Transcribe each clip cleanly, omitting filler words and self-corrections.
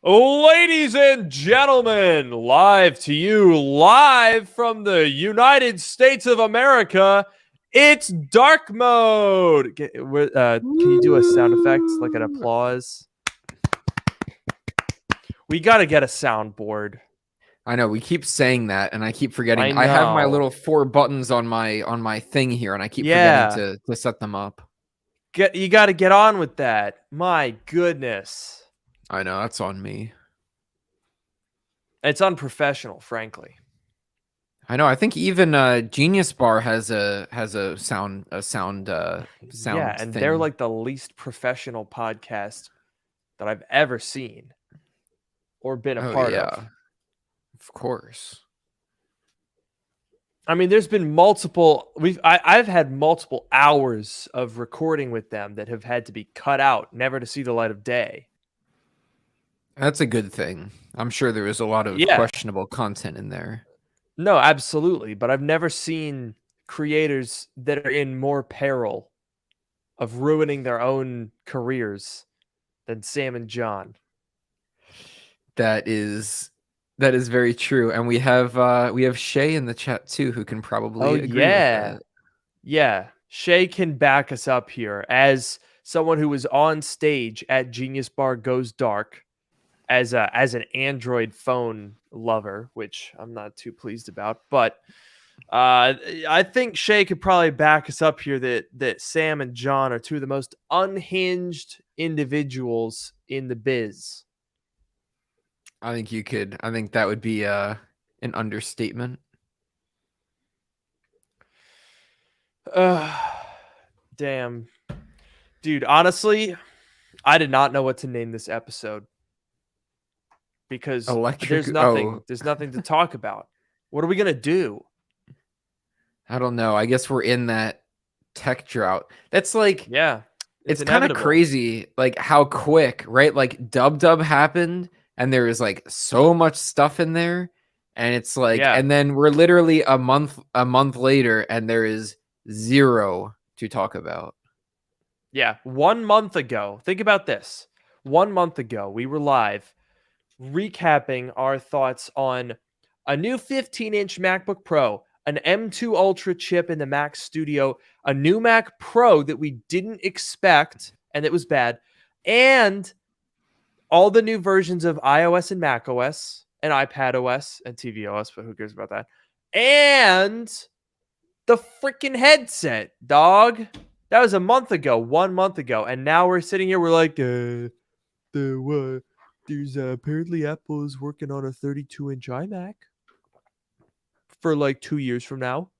Ladies and gentlemen, live to you, live from the United States of America, it's dark mode. Can you do a sound effect, like an Woo! applause? We got to get a soundboard. I know we keep saying that, and I keep forgetting. I I have my know. little 4 buttons on my thing here, and I keep forgetting Yeah. to set them up. You got to get on with that. My goodness. I know that's on me. It's unprofessional, frankly. I know. I think even Genius Bar has a sound Yeah, sound and they're thing. like the least professional podcast that I've ever seen or been a Oh part of. yeah, of course. I mean, there's been multiple. I've had multiple hours of recording with them that have had to be cut out, never to see the light of day. That's a good thing. I'm sure there was a lot of Yeah, questionable content in there. no, absolutely. But I've never seen creators that are in more peril of ruining their own careers than Sam and John. That is very true, and we have Shay in the chat too, who can Oh probably agree with yeah, that. yeah. Shay can back us up here as someone who was on stage at Genius Bar Goes Dark as an Android phone lover, which I'm not too pleased about. But I think Shay could probably back us up here that Sam and John are two of the most unhinged individuals in the biz. I think you could. I think that would be an understatement. Damn, dude. Honestly, I did not know what to name this episode because Electric. there's nothing. Oh, There's nothing to talk about. What are we gonna do? I don't know. I guess we're in that tech drought. That's like Yeah, it's it's kind of inevitable. crazy, like how quick, right? Like Dub happened, and there was like so much stuff in there, and it's like, Yeah. and then we're literally a month later, and there is zero to talk about. Yeah, 1 month ago. Think about this. 1 month ago, we were live recapping our thoughts on a new 15-inch MacBook Pro, an M2 Ultra chip in the Mac Studio, a new Mac Pro that we didn't expect and it was bad, and all the new versions of iOS and macOS and iPadOS and tvOS, but who cares about that? And the freaking headset, dog. That was a month ago, 1 month ago, and now we're sitting here. We're like, what? There's apparently Apple's working on a 32-inch iMac for like 2 years from now.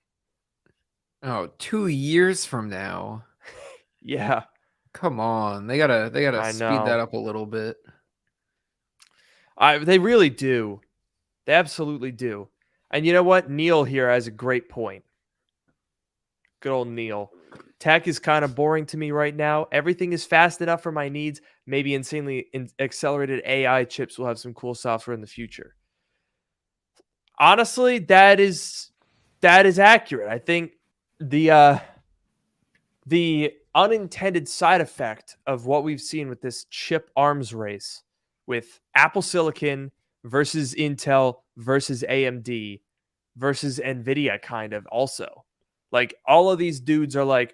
Oh, 2 years from now. Yeah, Come on, they gotta I speed that know. up a little bit. They really do. They absolutely do. And you know what? Neil here has a great point. Good old Neil. Tech is kind of boring to me right now. Everything is fast enough for my needs. Maybe insanely accelerated AI chips will have some cool software in the future. Honestly, that is accurate. I think the unintended side effect of what we've seen with this chip arms race with Apple Silicon versus Intel versus AMD versus Nvidia kind of also. Like all of these dudes are like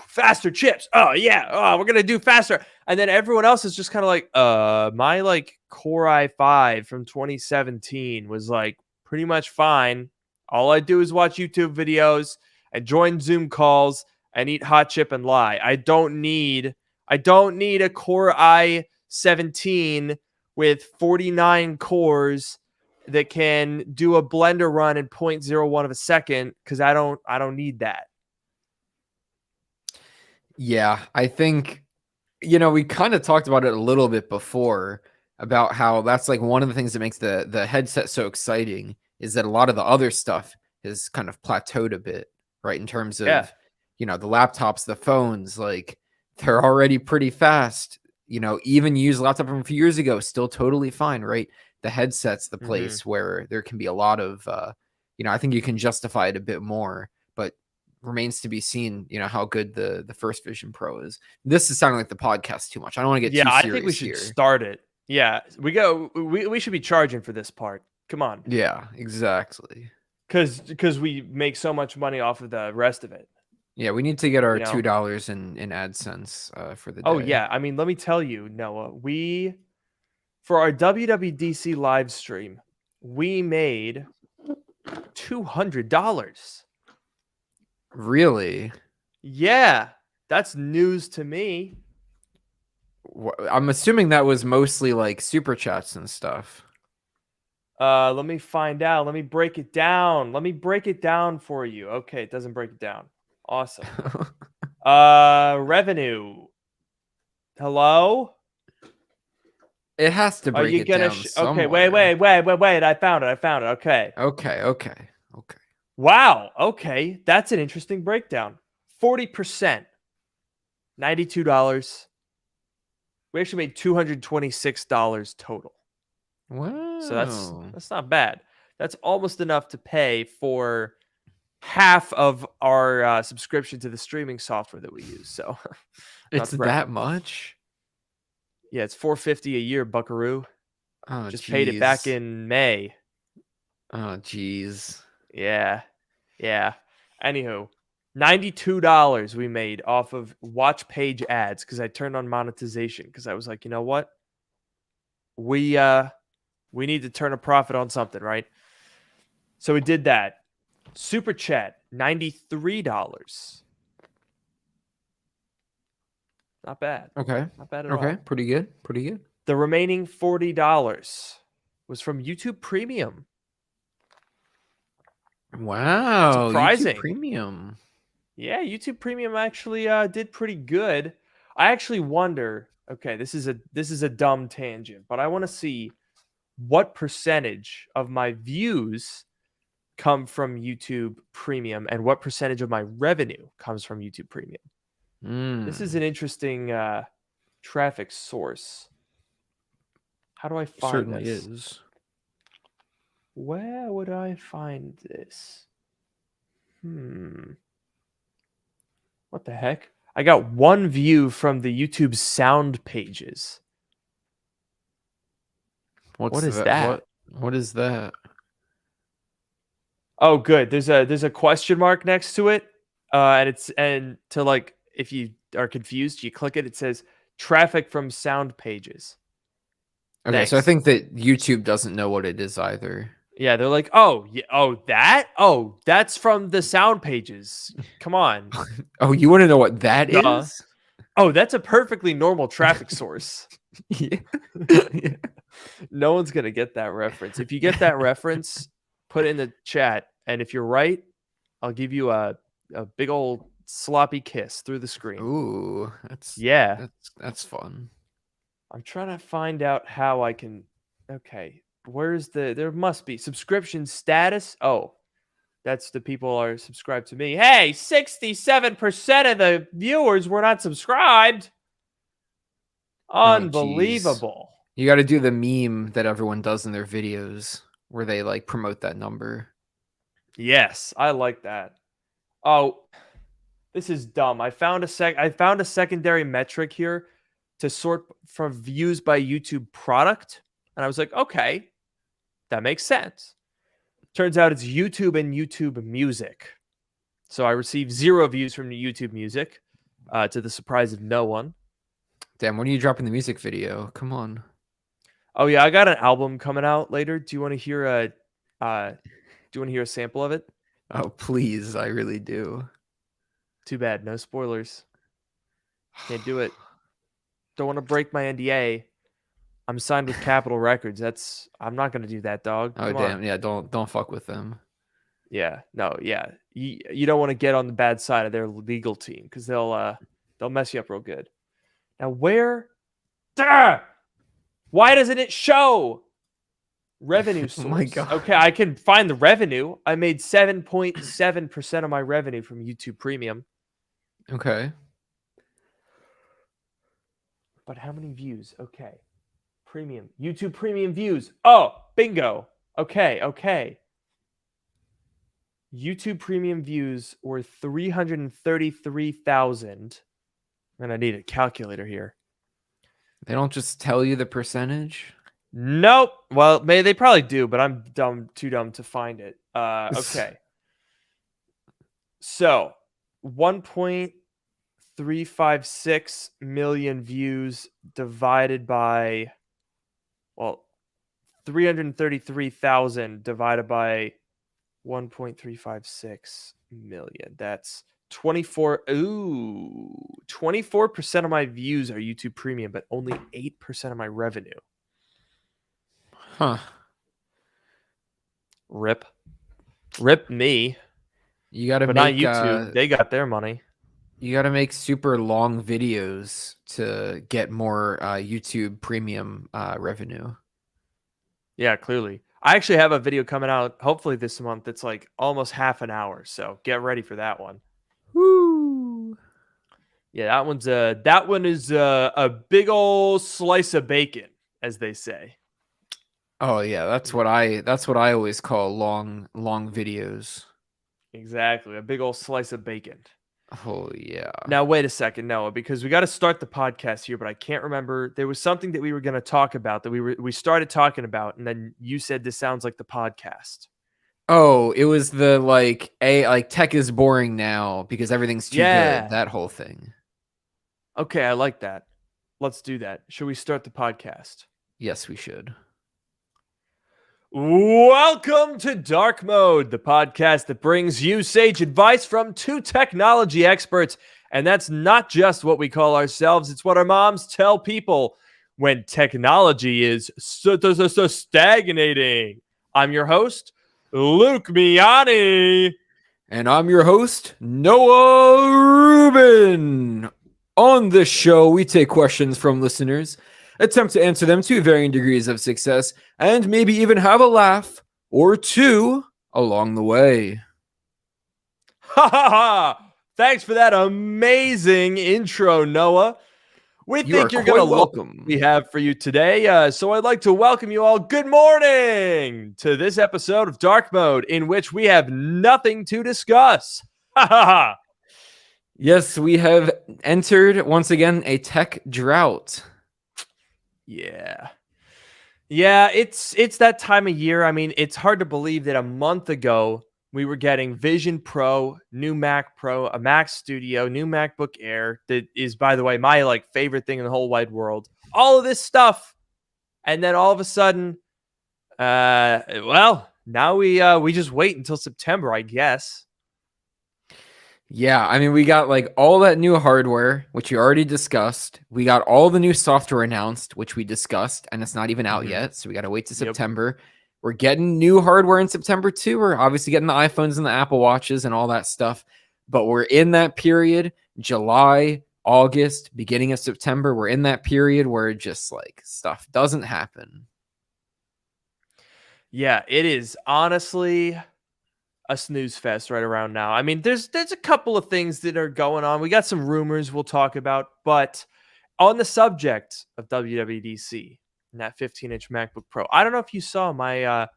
faster chips. Oh yeah, oh we're gonna do faster. And then everyone else is just kind of like, my like Core i5 from 2017 was like pretty much fine. All I do is watch YouTube videos and join Zoom calls and eat hot chip and lie. I don't need a Core i17 with 49 cores that can do a blender run in 0.01 of a second because I don't need that. Yeah, I think we kind of talked about it a little bit before about how that's like one of the things that makes the headset so exciting is that a lot of the other stuff has kind of plateaued a bit, right? In terms Yeah. of, the laptops, the phones, like they're already pretty fast. Even used laptop from a few years ago, still totally fine, right? The headset's the Mm-hmm. place where there can be a lot of, I think you can justify it a bit more. But remains to be seen, how good the first Vision Pro is. This is sounding like the podcast too much. I don't want to get Yeah, too I think we serious should here. start it. Yeah, we should be charging for this part. Come on. Yeah, exactly. Cuz we make so much money off of the rest of it, Yeah, we need to get our you know? $2 in AdSense for the Oh day. yeah, I mean, let me tell you, Noah, for our WWDC live stream, we made $200. Really? Yeah, that's news to me. I'm assuming that was mostly like super chats and stuff. Let me find out. Let me break it down. Let me break it down for you. Okay, it doesn't break it down. Awesome. Revenue. Hello? It has to Are break you it gonna down okay, wait, somewhere. wait, wait, wait, wait. I found it. I found it. Okay. Okay. Wow. Okay. That's an interesting breakdown. 40%, $92. We actually made $226 total. So Wow. that's not bad. That's almost enough to pay for half of our subscription to the streaming software that we use. So It's not to brag. that much? Yeah, it's $450 a year, Buckaroo. Oh, Just paid it back jeez. in May. Oh, jeez. Yeah. Yeah. Anywho, $92 we made off of watch page ads because I turned on monetization because I was like, you know what? We need to turn a profit on something, right? So we did that. Super chat, $93. Not bad. Okay. Not bad at Okay. all. Pretty good. Pretty good. The remaining $40 was from YouTube Premium. Wow. YouTube Surprising. Premium. Yeah, YouTube Premium actually did pretty good. I actually wonder, okay, this is a dumb tangent, but I want to see what percentage of my views come from YouTube Premium and what percentage of my revenue comes from YouTube Premium. This is Mm, an interesting traffic source. How do I find certainly this? is. Where would I find this? What the heck? I got one view from the YouTube sound pages. What What's is that? that? What is that? Oh, good. There's a question mark next to it, and to like if you are confused, you click it. It says traffic from sound pages. Okay, so I Thanks. think that YouTube doesn't know what it is either. Yeah, they're like, oh, yeah, oh, that's from the sound pages. Come on, Oh, you want to know what that duh. is? Oh, that's a perfectly normal traffic source. Yeah. Yeah. No one's gonna get that reference. If you get that reference, put it in the chat, and if you're right, I'll give you a big old sloppy kiss through the screen. Ooh, Yeah, that's fun. I'm trying to find out how I can. Okay, where's there must be subscription status. Oh, that's the people are subscribed to me. Hey, 67% of the viewers were not subscribed. Oh, jeez. Unbelievable. You got to do the meme that everyone does in their videos where they like promote that number. Yes, I like that. Oh, this is dumb. I found a secondary metric here to sort for views by YouTube product, and I was like, okay, that makes sense. Turns out it's YouTube and YouTube Music. So I received 0 views from YouTube Music, to the surprise of no one. Damn, when are you dropping the music video? Come on. Oh yeah, I got an album coming out later. Do you want to hear a sample of it? Oh, please, I really do. Too bad, no spoilers. Can't do it. Don't want to break my NDA. I'm signed with Capitol Records. I'm not gonna do that, dog. Oh, Come on. damn. Yeah, don't fuck with them. Yeah, no, yeah. You don't want to get on the bad side of their legal team because they'll mess you up real good. Now where? Duh! Why doesn't it show revenue Oh my source? god. Okay, I can find the revenue. I made 7.7% of my revenue from YouTube Premium. Okay. But how many views? Okay. Premium. YouTube Premium views. Oh, bingo. Okay. YouTube Premium views were 333,000. And I need a calculator here. They don't just tell you the percentage? Nope. Well, they probably do, but I'm too dumb to find it. Okay. So 1.356 million views divided by, well, 333,000 divided by 1.356 million. That's 24% of my views are YouTube Premium, but only 8% of my revenue. Huh. Rip me. You got to But make not YouTube. They got their money. you got to make super long videos to get more YouTube Premium revenue. Yeah, clearly. I actually have a video coming out hopefully this month that's like almost half an hour, so get ready for that one. Woo! Yeah, that one is a big old slice of bacon, as they say. Oh yeah, that's what I always call long videos. Exactly, a big old slice of bacon. Oh yeah. Now wait a second, Noah, because we got to start the podcast here, but I can't remember. There was something that we were going to talk about that we started talking about, and then you said this sounds like the podcast. Oh, it was the like tech is boring now because everything's too good. Yeah. That whole thing. Okay, I like that. Let's do that. Should we start the podcast? Yes, we should. Welcome to Dark Mode, the podcast that brings you sage advice from two technology experts. And that's not just what we call ourselves, it's what our moms tell people when technology is stagnating. I'm your host, Luke Miani. And I'm your host, Noah Rubin. On this show, we take questions from listeners, attempt to answer them to varying degrees of success, and maybe even have a laugh or two along the way. Ha ha ha! Thanks for that amazing intro, Noah. We think you're going to love what we have for you today. So I'd like to welcome you all. Good morning to this episode of Dark Mode, in which we have nothing to discuss. Ha ha ha! Yes, we have entered once again a tech drought. Yeah, it's that time of year. I mean, it's hard to believe that a month ago we were getting Vision Pro, new Mac Pro, a Mac Studio, new MacBook Air. That is, by the way, my like favorite thing in the whole wide world. All of this stuff, and then all of a sudden, well, now we just wait until September, I guess. Yeah, I mean, we got like all that new hardware, which we already discussed. We got all the new software announced, which we discussed, and it's not even out yet. So we got to wait to September. We're getting new hardware in September too. We're obviously getting the iPhones and the Apple Watches and all that stuff. But we're in that period, July, August, beginning of September. We're in that period where just like stuff doesn't happen. Yeah, it is honestly a snooze fest right around now. I mean, there's a couple of things that are going on. We got some rumors we'll talk about, but on the subject of WWDC and that 15-inch MacBook Pro, I don't know if you saw my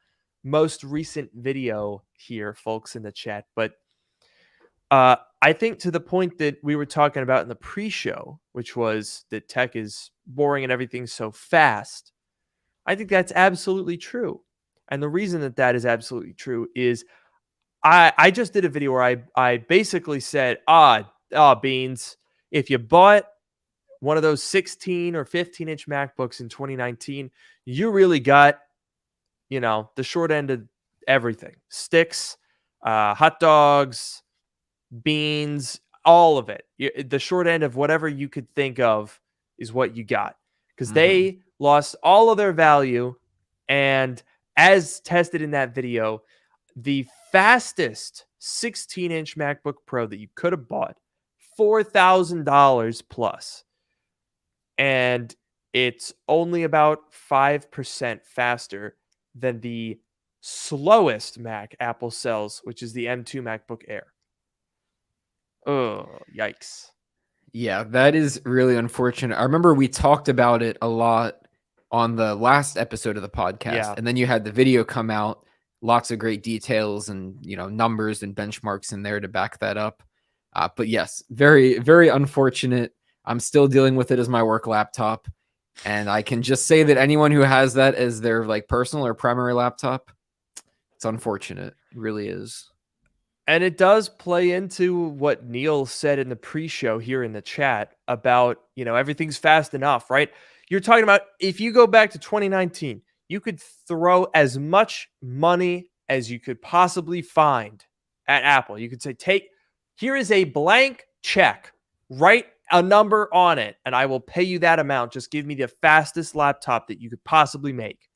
most recent video here, folks, in the chat, but I think to the point that we were talking about in the pre-show, which was that tech is boring and everything's so fast, I think that's absolutely true. And the reason that that is absolutely true is I just did a video where I basically said, beans, if you bought one of those 16 or 15-inch MacBooks in 2019, you really got, the short end of everything. Sticks, hot dogs, beans, all of it. The short end of whatever you could think of is what you got. Because they lost all of their value. And as tested in that video, the fastest 16-inch MacBook Pro that you could have bought, $4,000 plus. And it's only about 5% faster than the slowest Mac Apple sells, which is the M2 MacBook Air. Oh, yikes. Yeah, that is really unfortunate. I remember we talked about it a lot on the last episode of the podcast, and then you had the video come out lots of great details and numbers and benchmarks in there to back that up. But yes, very very unfortunate. I'm still dealing with it as my work laptop, and I can just say that anyone who has that as their like personal or primary laptop, it's unfortunate. It really is. And it does play into what Neil said in the pre-show here in the chat about, everything's fast enough, right? You're talking about if you go back to 2019, you could throw as much money as you could possibly find at Apple. You could say, here is a blank check, write a number on it, and I will pay you that amount. Just give me the fastest laptop that you could possibly make.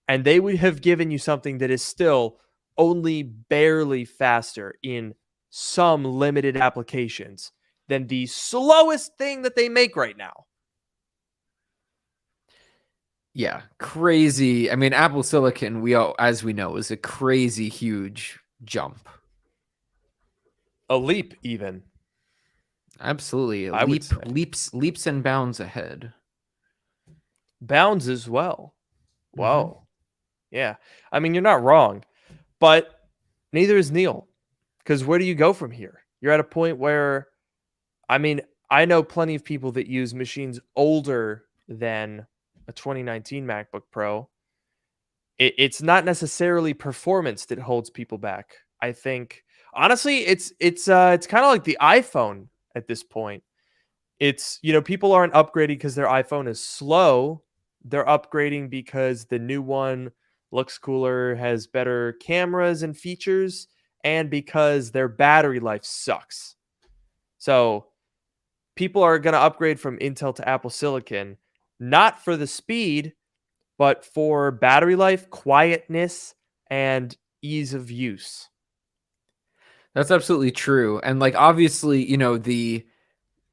And they would have given you something that is still only barely faster in some limited applications than the slowest thing that they make right now. Yeah, crazy. I mean, Apple Silicon, as we know, is a crazy huge jump. A leap, even. Absolutely, I would say. leaps and bounds ahead. Bounds as well. Whoa. Yeah. I mean, you're not wrong, but neither is Neil. Because where do you go from here? You're at a point where, I mean, I know plenty of people that use machines older than a 2019 MacBook Pro. It's not necessarily performance that holds people back. I think honestly, it's kind of like the iPhone at this point. It's people aren't upgrading because their iPhone is slow. They're upgrading because the new one looks cooler, has better cameras and features, and because their battery life sucks. So people are going to upgrade from Intel to Apple Silicon, not for the speed, but for battery life, quietness, and ease of use. That's absolutely true. And like obviously,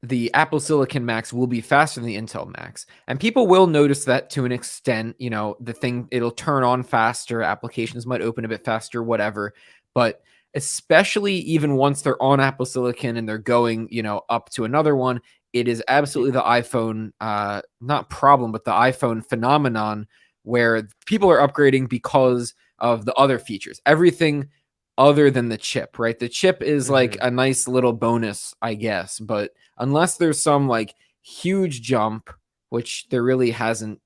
the Apple Silicon Macs will be faster than the Intel Macs. And people will notice that to an extent, it'll turn on faster, applications might open a bit faster, whatever. But especially even once they're on Apple Silicon and they're going, up to another one, it is absolutely the iPhone, not problem, but the iPhone phenomenon where people are upgrading because of the other features. Everything other than the chip, right? The chip is like a nice little bonus, I guess, but unless there's some like huge jump, which there really hasn't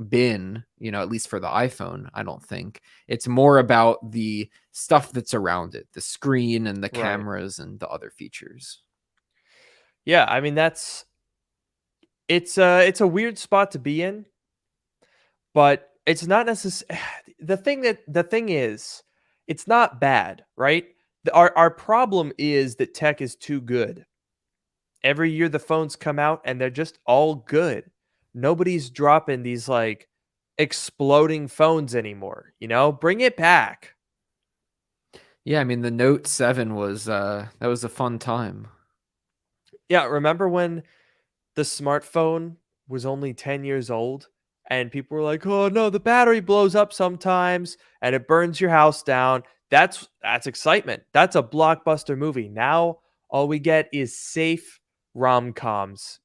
been, at least for the iPhone, I don't think. It's more about the stuff that's around it, the screen and the cameras and the other features. Yeah, I mean it's a weird spot to be in, but it's not necessarily the thing is it's not bad, right? Our problem is that tech is too good. Every year the phones come out and they're just all good. Nobody's dropping these like exploding phones anymore, Bring it back. Yeah, I mean the Note 7 was that was a fun time. Yeah, remember when the smartphone was only 10 years old and people were like, "Oh no, the battery blows up sometimes and it burns your house down." That's excitement. That's a blockbuster movie. Now all we get is safe rom-coms,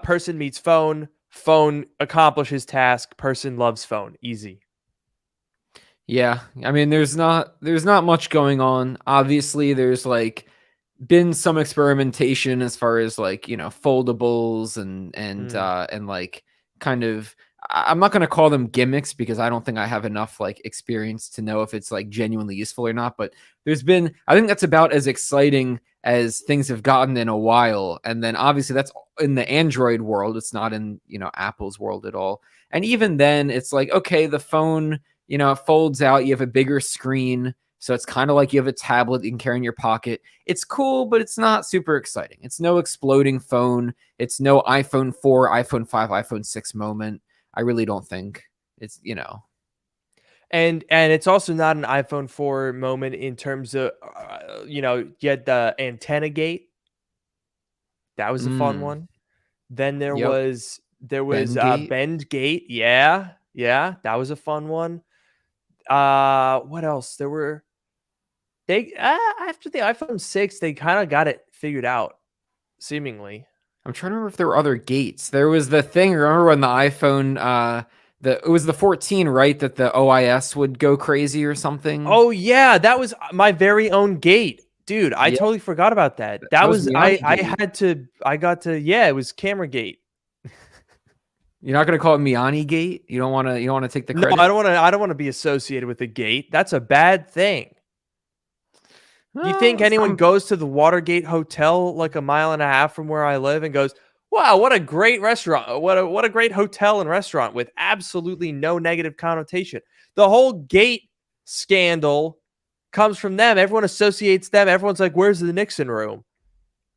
person meets phone, phone accomplishes task, person loves phone. Easy. Yeah, I mean there's not much going on. Obviously there's like been some experimentation as far as like foldables and like kind of, I'm not going to call them gimmicks because I don't think I have enough like experience to know if it's like genuinely useful or not, but I think that's about as exciting as things have gotten in a while. And then obviously that's in the Android world, it's not in Apple's world at all. And even then it's like, okay, the phone, it folds out, you have a bigger screen, so it's kind of like you have a tablet you can carry in your pocket. It's cool, but it's not super exciting. It's no exploding phone. It's no iPhone 4, iPhone 5, iPhone 6 moment. I really don't think it's. And it's also not an iPhone 4 moment in terms of, you had the antenna gate. That was a fun one. Then there Yep. was Bendgate. Bend Gate. Yeah, that was a fun one. What else? There were they after the iPhone 6, they kind of got it figured out, seemingly. I'm trying to remember if there were other gates. There was the thing. Remember when the it was the 14, right? That the OIS would go crazy or something. Oh yeah, that was my very own gate. Dude, I Yeah, totally forgot about that. That that was was I Miyagi I Gate. had to I got to yeah, it was camera gate. You're not gonna call it Miyagi Gate? You don't wanna take the No, I credit? don't want to I don't want to be associated with the gate. That's a bad thing. Do you think Well, anyone goes to the Watergate Hotel like a mile and a half from where I live and goes, "Wow, what a great restaurant. What a great hotel and restaurant with absolutely no negative connotation." The whole gate scandal comes from them. Everyone associates them. Everyone's like, "Where's the Nixon room?"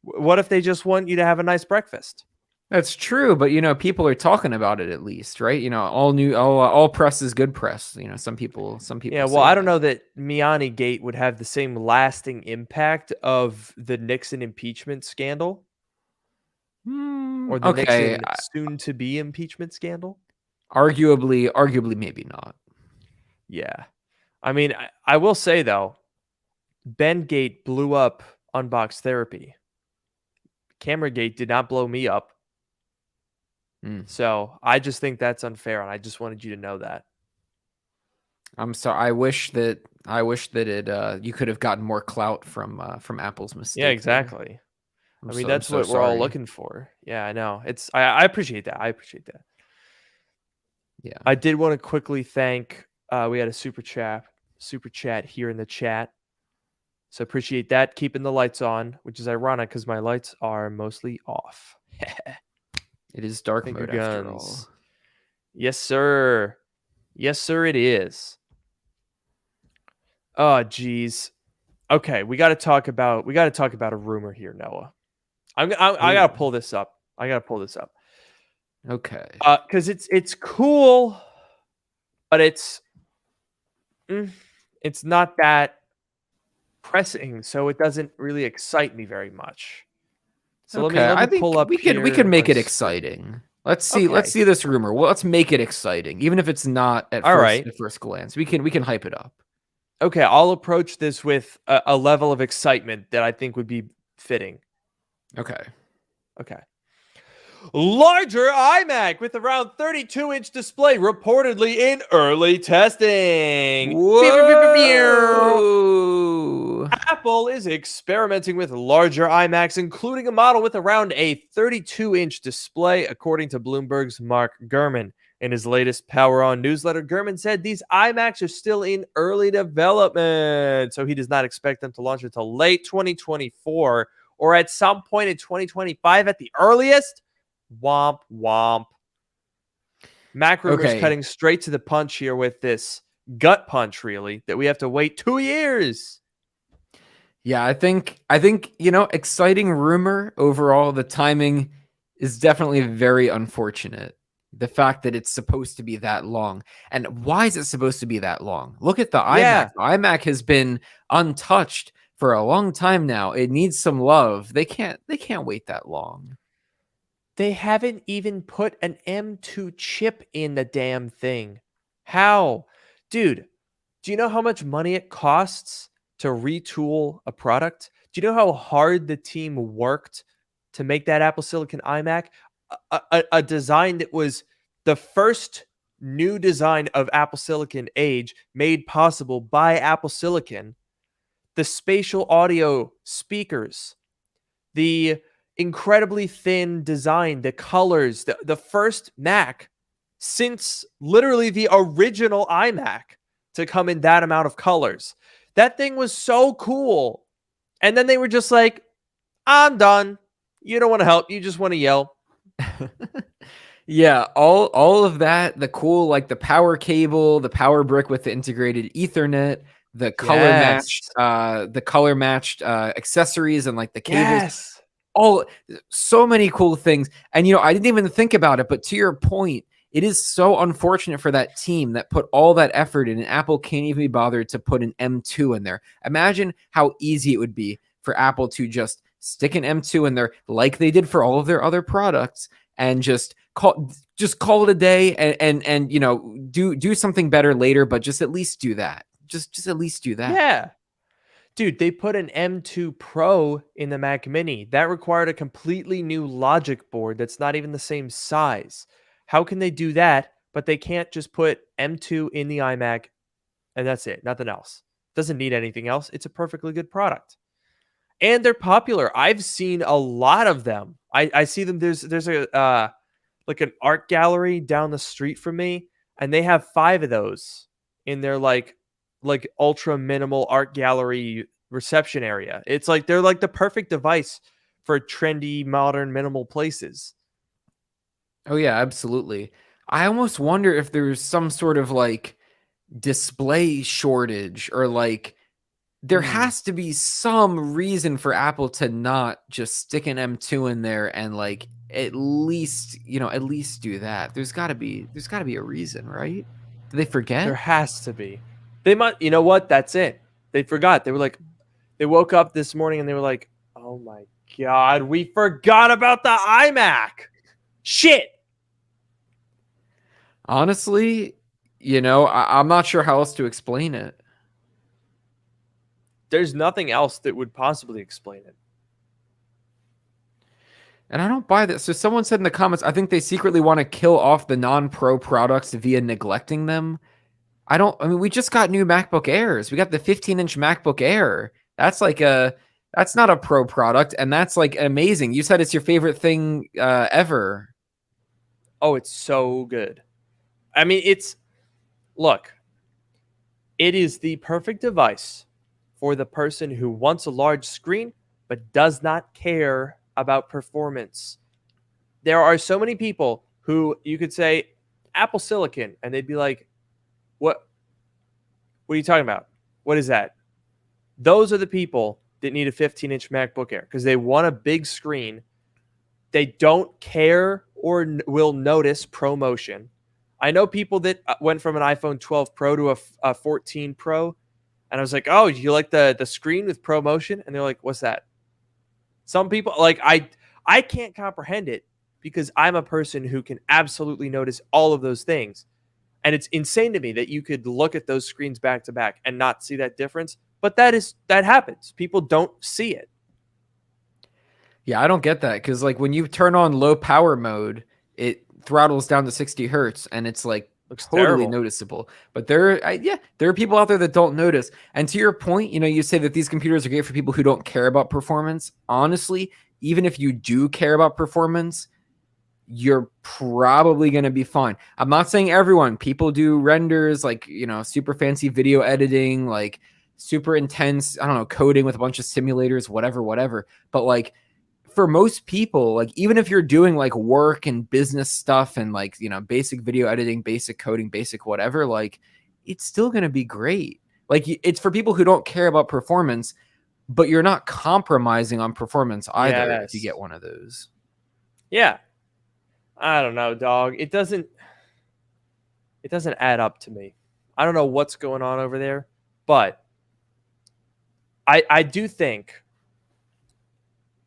What if they just want you to have a nice breakfast? that's true, but people are talking about it at least, right? All press is good press. Some people Yeah, well, say I don't that. know that Miani Gate would have the same lasting impact of the Nixon impeachment scandal or the Okay, Nixon soon to be impeachment scandal. arguably, maybe not. Yeah. I mean, I will say though, Ben Gate blew up Unbox Therapy. Camera Gate did not blow me up. Mm. So I just think that's unfair, and I just wanted you to know that. I'm sorry. I wish that it you could have gotten more clout from Apple's Yeah, mistake there. exactly. I'm I mean, so I'm that's so what we're all sorry. looking for. Yeah, I know. I appreciate that. I appreciate that. Yeah. I did want to quickly thank we had a super chat here in the chat. So appreciate that. Keeping the lights on, which is ironic because my lights are mostly off. It is dark Finger mode after all. guns. Yes, sir. Yes, sir, it is. Oh, geez. Okay, we got to talk about a rumor here, Noah. I got to Ooh. pull this up. I got to pull this up. Okay. Cuz it's cool, but it's not that pressing, so it doesn't really excite me very much. So let me Okay. let I me pull think up we could here make on it screen. exciting. Let's Okay. see this rumor. Well, let's make it exciting, even if it's not All right. at first glance. We can hype it up. Okay, I'll approach this with a level of excitement that I think would be fitting. Okay. Okay. Larger iMac with around 32-inch display reportedly in early testing. Pew, pew, pew, pew, pew. Whoa! Apple is experimenting with larger iMacs, including a model with around a 32-inch display, according to Bloomberg's Mark Gurman. In his latest Power On newsletter, Gurman said these iMacs are still in early development, so he does not expect them to launch until late 2024 or at some point in 2025 at the earliest. Womp womp. Mac rumors Okay. cutting straight to the punch here with this gut punch, really, that we have to wait 2 years. Yeah, I think exciting rumor overall. The timing is definitely very unfortunate. The fact that it's supposed to be that long. And why is it supposed to be that long? Look at the iMac. Yeah, The iMac has been untouched for a long time now. It needs some love. They can't wait that long. they haven't even put an M2 chip in the damn thing. How? Dude, do you know how much money it costs to retool a product? Do you know how hard the team worked to make that Apple Silicon iMac? A design that was the first new design of Apple Silicon age made possible by Apple Silicon. The spatial audio speakers, the incredibly thin design, the colors, the first Mac since literally the original iMac to come in that amount of colors. That thing was so cool. And then they were just like, I'm done. You don't want to help. You just want to yell. Yeah, all of that, the cool like the power cable, the power brick with the integrated Ethernet, Yes. the color matched accessories and like the cables, Yes. all so many cool things. And I didn't even think about it, but to your point, it is so unfortunate for that team that put all that effort in, and Apple can't even be bothered to put an M2 in there. Imagine how easy it would be for Apple to just stick an M2 in there like they did for all of their other products and just call it a day and do something better later, but just at least do that. Just at least do that. Yeah. Dude, they put an M2 Pro in the Mac Mini. That required a completely new logic board that's not even the same size. How can they do that but they can't just put M2 in the iMac and that's it, nothing else. Doesn't need anything else. It's a perfectly good product. And they're popular. I've seen a lot of them. I see them. There's a like an art gallery down the street from me, and they have 5 of those in their like ultra minimal art gallery reception area. It's like they're like the perfect device for trendy, modern, minimal places. Oh yeah, absolutely. I almost wonder if there's some sort of like display shortage or like there Hmm. has to be some reason for Apple to not just stick an M2 in there and like at least do that. There's got to be a reason, right? Do they There forget? has to be. They might. You know what? That's it. They forgot. They were like, they woke up this morning and they were like, "Oh my god, we forgot about the iMac." Shit. Honestly, I'm not sure how else to explain it. There's nothing else that would possibly explain it. And I don't buy that. So someone said in the comments, I think they secretly want to kill off the non-pro products via neglecting them. I mean, we just got new MacBook Airs. We got the 15-inch MacBook Air. That's not a pro product, and that's like amazing. You said it's your favorite thing ever. Oh, it's so good. I mean, look, it is the perfect device for the person who wants a large screen but does not care about performance. There are so many people who you could say Apple Silicon and they'd be like, "What what are you talking about? What is that?" Those are the people that need a 15-inch MacBook Air because they want a big screen. They don't care or will notice ProMotion. I know people that went from an iPhone 12 Pro to a 14 Pro, and I was like, "Oh, you like the screen with ProMotion?" And they're like, "What's that?" Some people like I can't comprehend it because I'm a person who can absolutely notice all of those things. And it's insane to me that you could look at those screens back to back and not see that difference. But that happens. People don't see it. Yeah, I don't get that because like when you turn on low power mode, it throttles down to 60 hertz, and it's like Looks totally terrible. noticeable. But there are people out there that don't notice. And to your point, you say that these computers are great for people who don't care about performance. Honestly, even if you do care about performance, you're probably going to be fine. I'm not saying everyone. People do renders like, super fancy video editing, like super intense, I don't know, coding with a bunch of simulators, whatever. But like for most people, like even if you're doing like work and business stuff and like, basic video editing, basic coding, basic whatever, like it's still going to be great. Like it's for people who don't care about performance, but you're not compromising on performance either if you get Yes. one of those. Yeah. I don't know, dog. It doesn't add up to me. I don't know what's going on over there, but I do think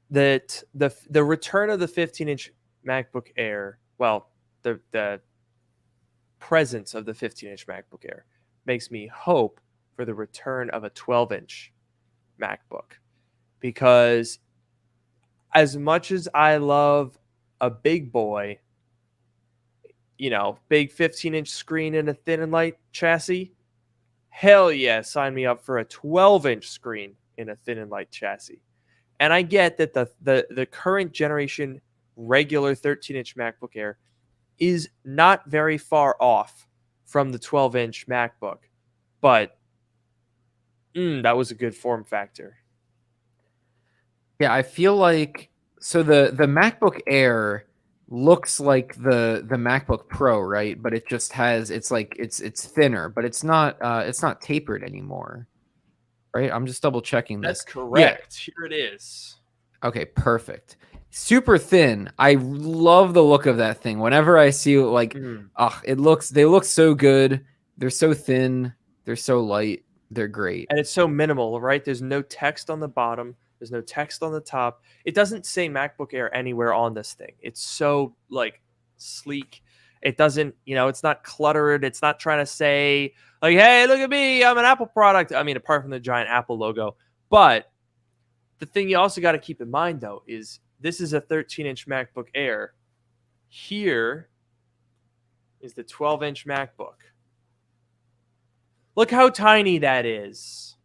that the return of the 15-inch MacBook Air, well, the presence of the 15-inch MacBook Air makes me hope for the return of a 12-inch MacBook because as much as I love a big boy, big 15-inch screen and a thin and light chassis, hell yeah, sign me up for a 12-inch screen in a thin and light chassis. And I get that the current generation regular 13-inch MacBook Air is not very far off from the 12-inch MacBook, but that was a good form factor. Yeah, I feel like so the MacBook Air looks like the MacBook Pro, right? But it just has it's thinner, but it's not tapered anymore, right? I'm just double checking That's this. Yeah. correct. Here it is. Okay, perfect. Super thin. I love the look of that thing. Whenever I see like Mm. they look so good. They're so thin, they're so light, they're great. And it's so minimal, right? There's no text on the bottom. There's no text on the top. It doesn't say MacBook Air anywhere on this thing. It's so like sleek. It doesn't, it's not cluttered. It's not trying to say like, "Hey, look at me. I'm an Apple product." I mean, apart from the giant Apple logo. But the thing you also got to keep in mind though is this is a 13-inch MacBook Air. Here is the 12-inch MacBook. Look how tiny that is.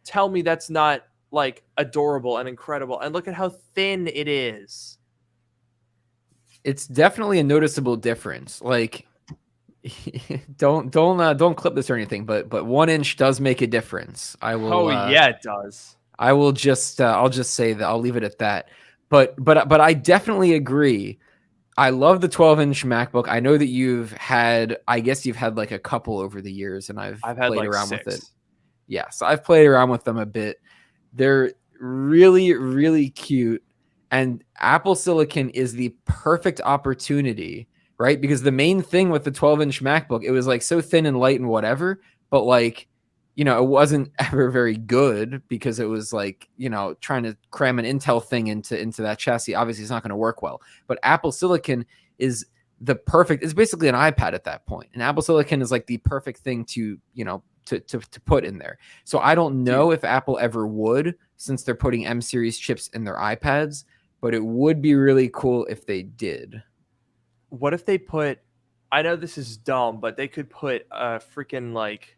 Tell me that's not like adorable and incredible. And look at how thin it is. It's definitely a noticeable difference. Like, don't clip this or anything, but 1 inch does make a difference. Oh yeah, it does. I will just I'll just say that I'll leave it at that. But I definitely agree. I love the 12-inch MacBook. I know that I guess you've had like a couple over the years, and I've I've had played like around with it. 6. Yeah, so I've played around with them a bit. They're really, really cute. And Apple Silicon is the perfect opportunity, right? Because the main thing with the 12-inch MacBook, it was like so thin and light and whatever, but like, it wasn't ever very good because it was like, trying to cram an Intel thing into that chassis. Obviously, it's not going to work well. But Apple Silicon is it's basically an iPad at that point. And Apple Silicon is like the perfect thing to put in there. So I don't know if Apple ever would, since they're putting M series chips in their iPads, but it would be really cool if they did. What if they put, I know this is dumb, but they could put a freaking like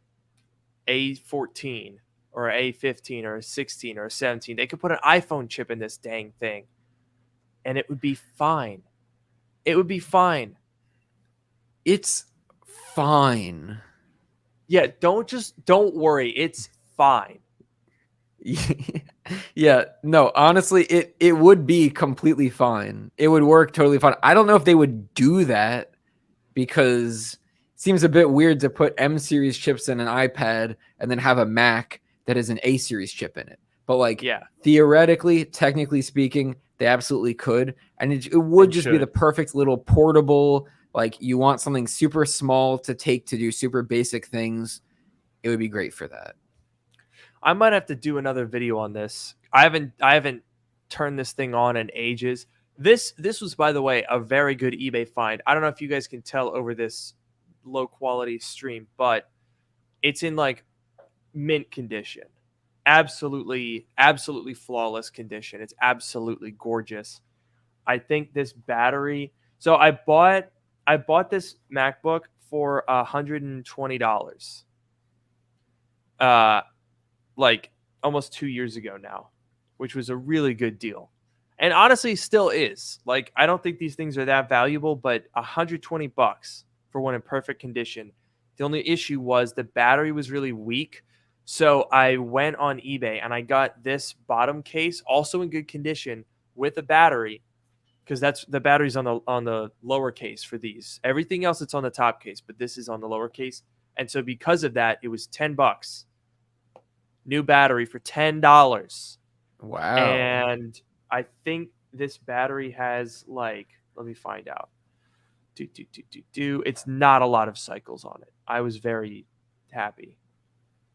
A14 or a A15 or a 16 or a 17. They could put an iPhone chip in this dang thing and it would be fine. It would be fine. It's fine. Yeah, don't worry. It's fine. Yeah, no, honestly, it would be completely fine. It would work totally fine. I don't know if they would do that because it seems a bit weird to put M series chips in an iPad and then have a Mac that has an A series chip in it. But like, theoretically, technically speaking, they absolutely could. And it would just be the perfect little portable, like you want something super small to take to do super basic things. It would be great for that. I might have to do another video on this. I haven't turned this thing on in ages. This was, by the way, a very good eBay find. I don't know if you guys can tell over this low quality stream, but it's in like mint condition. Absolutely flawless condition. It's absolutely gorgeous. I think this battery. So I bought this MacBook for $120. Like almost 2 years ago now, which was a really good deal. And honestly still is. Like I don't think these things are that valuable, but $120 for one in perfect condition. The only issue was the battery was really weak. So I went on eBay and I got this bottom case also in good condition with a battery, because that's the battery's on the lower case for these. Everything else it's on the top case, but this is on the lower case. And so because of that, it was $10. New battery for $10. Wow. And I think this battery has like, let me find out. It's not a lot of cycles on it. I was very happy.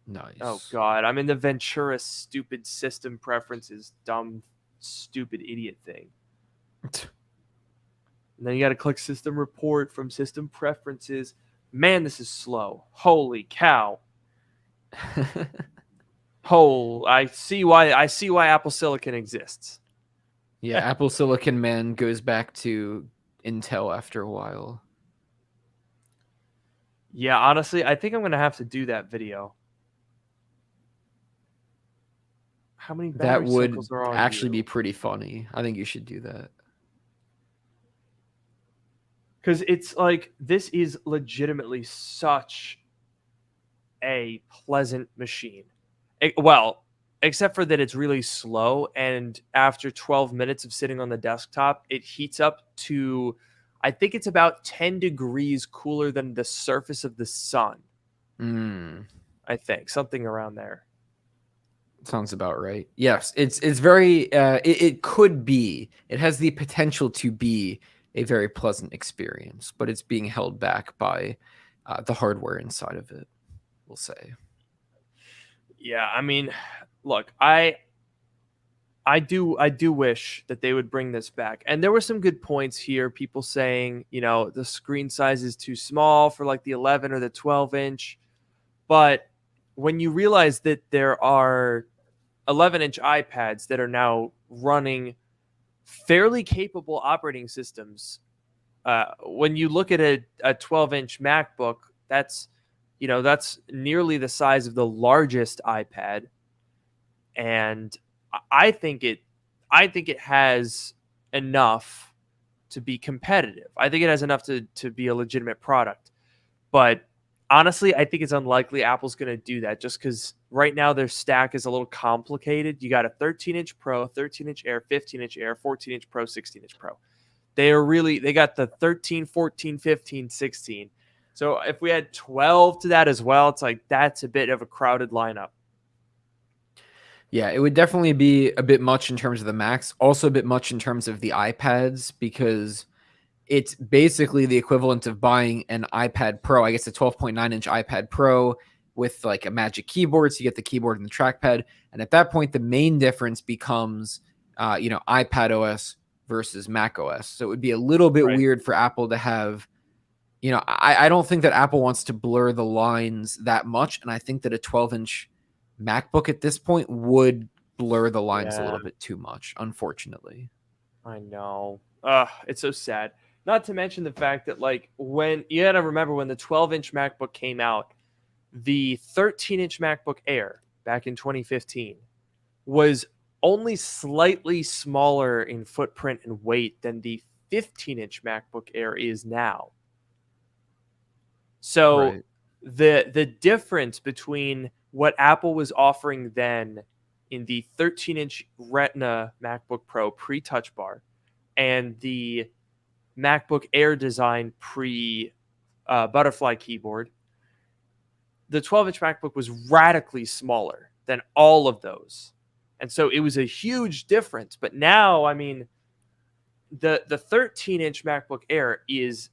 Nice. Oh God, I'm in the Ventura stupid system preferences, dumb, stupid idiot thing. And then you got to click system report from system preferences. Man, this is slow. Holy cow. I see why Apple Silicon exists. Yeah, Apple Silicon Man goes back to Intel after a while. Yeah, honestly, I think I'm going to have to do that video. How many battery cycles are on actually be pretty funny. I think you should do that. Because it's like, this is legitimately such a pleasant machine. Well, except for that it's really slow, and after 12 minutes of sitting on the desktop, it heats up to, I think it's about 10 degrees cooler than the surface of the sun. I think something around there. Sounds about right. Yes, it's very it could be. It has the potential to be a very pleasant experience, but it's being held back by the hardware inside of it, we'll say. Yeah, I mean, look, I do wish that they would bring this back. And there were some good points here. People saying, the screen size is too small for like the 11 or the 12 inch. But when you realize that there are 11-inch iPads that are now running fairly capable operating systems when you look at a 12-inch MacBook, that's that's nearly the size of the largest iPad, and I think it has enough to be competitive. I think it has enough to be a legitimate product. But honestly, I think it's unlikely Apple's going to do that just because right now their stack is a little complicated. You got a 13-inch Pro, 13-inch Air, 15-inch Air, 14-inch Pro, 16-inch Pro. They got the 13, 14, 15, 16. So if we add 12 to that as well, it's like that's a bit of a crowded lineup. Yeah, it would definitely be a bit much in terms of the Macs, also a bit much in terms of the iPads, because it's basically the equivalent of buying an iPad Pro. I guess a 12.9-inch iPad Pro with like a Magic Keyboard, so you get the keyboard and the trackpad. And at that point, the main difference becomes, iPad OS versus Mac OS. So it would be a little bit Right. weird for Apple to have. I don't think that Apple wants to blur the lines that much, and I think that a 12-inch MacBook at this point would blur the lines a Yeah, little bit too much, unfortunately. I know. It's so sad. Not to mention the fact that like when you got to remember when the 12-inch MacBook came out, the 13-inch MacBook Air back in 2015 was only slightly smaller in footprint and weight than the 15-inch MacBook Air is now. So Right. the difference between what Apple was offering then in the 13-inch Retina MacBook Pro pre-Touch Bar and the MacBook Air design pre butterfly keyboard, the 12-inch MacBook was radically smaller than all of those. And so it was a huge difference. But now, I mean, the 13-inch MacBook Air is,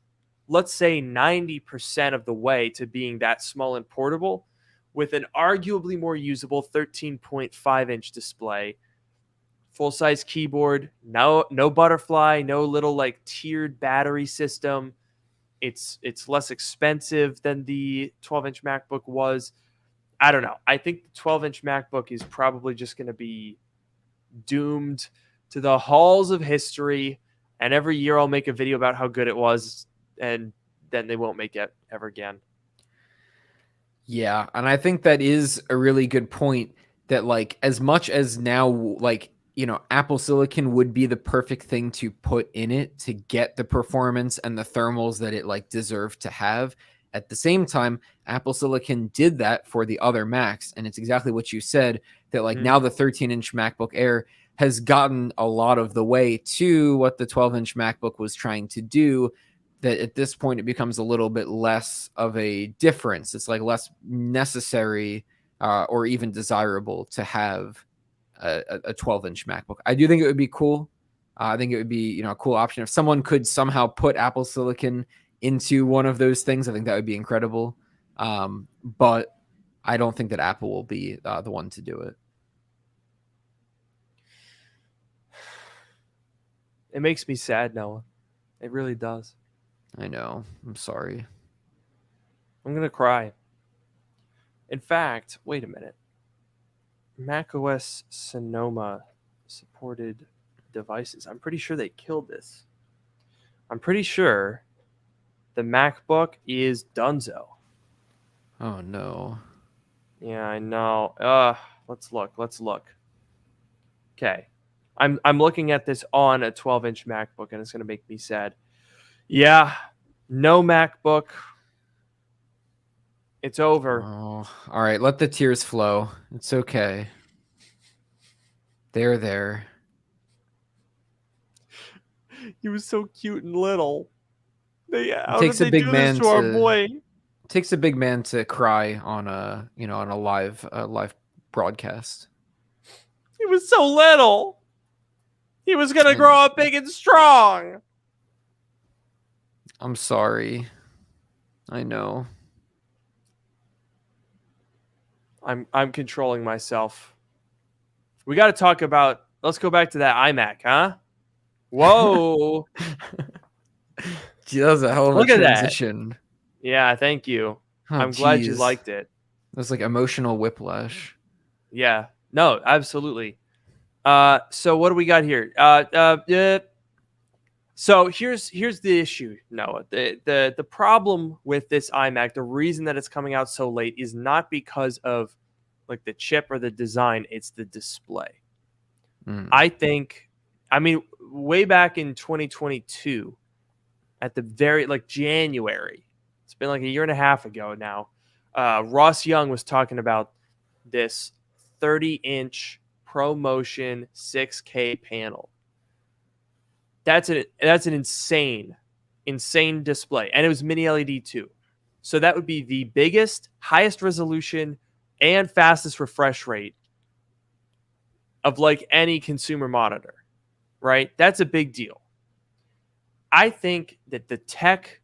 let's say, 90% of the way to being that small and portable with an arguably more usable 13.5-inch display, full-size keyboard, no butterfly, no little like tiered battery system. It's less expensive than the 12-inch MacBook was. I don't know. I think the 12-inch MacBook is probably just going to be doomed to the halls of history. And every year I'll make a video about how good it was, and then they won't make it ever again. Yeah, and I think that is a really good point that like as much as now like Apple Silicon would be the perfect thing to put in it to get the performance and the thermals that it like deserved to have. At the same time, Apple Silicon did that for the other Macs, and it's exactly what you said that like Mm-hmm. now the 13-inch MacBook Air has gotten a lot of the way to what the 12-inch MacBook was trying to do, that at this point it becomes a little bit less of a difference. It's like less necessary or even desirable to have a 12-inch MacBook. I do think it would be cool. I think it would be a cool option if someone could somehow put Apple Silicon into one of those things. I think that would be incredible. But I don't think that Apple will be the one to do it. It makes me sad, Noah. It really does. I know. I'm sorry. I'm going to cry. In fact, wait a minute. macOS Sonoma supported devices. I'm pretty sure they killed this. I'm pretty sure the MacBook is donezo. Oh no. Yeah, I know. Let's look. Okay. I'm looking at this on a 12-inch MacBook and it's going to make me sad. Yeah. No MacBook. It's over. Oh, all right. Let the tears flow. It's okay. They're there. He was so cute and little. It How did they do this to our boy? takes a big man to cry on a on a live broadcast. He was so little. He was going to And grow up big and strong. I'm sorry. I know. I'm controlling myself. We got to talk about. Let's go back to that iMac, huh? Whoa! Gee, that was a hell of a Look at that. transition. Yeah, thank you. Oh, I'm glad you geez. liked it. It was like emotional whiplash. Yeah. No, absolutely. So what do we got here? So here's the issue, Noah. The problem with this iMac, the reason that it's coming out so late is not because of like the chip or the design, it's the display. Mm. I think I mean way back in 2022 at the very like January. It's been like a year and a half ago now. Ross Young was talking about this 30-inch ProMotion 6K panel. That's an insane display, and it was mini LED too. So that would be the biggest, highest resolution, and fastest refresh rate of like any consumer monitor, right? That's a big deal. I think that the tech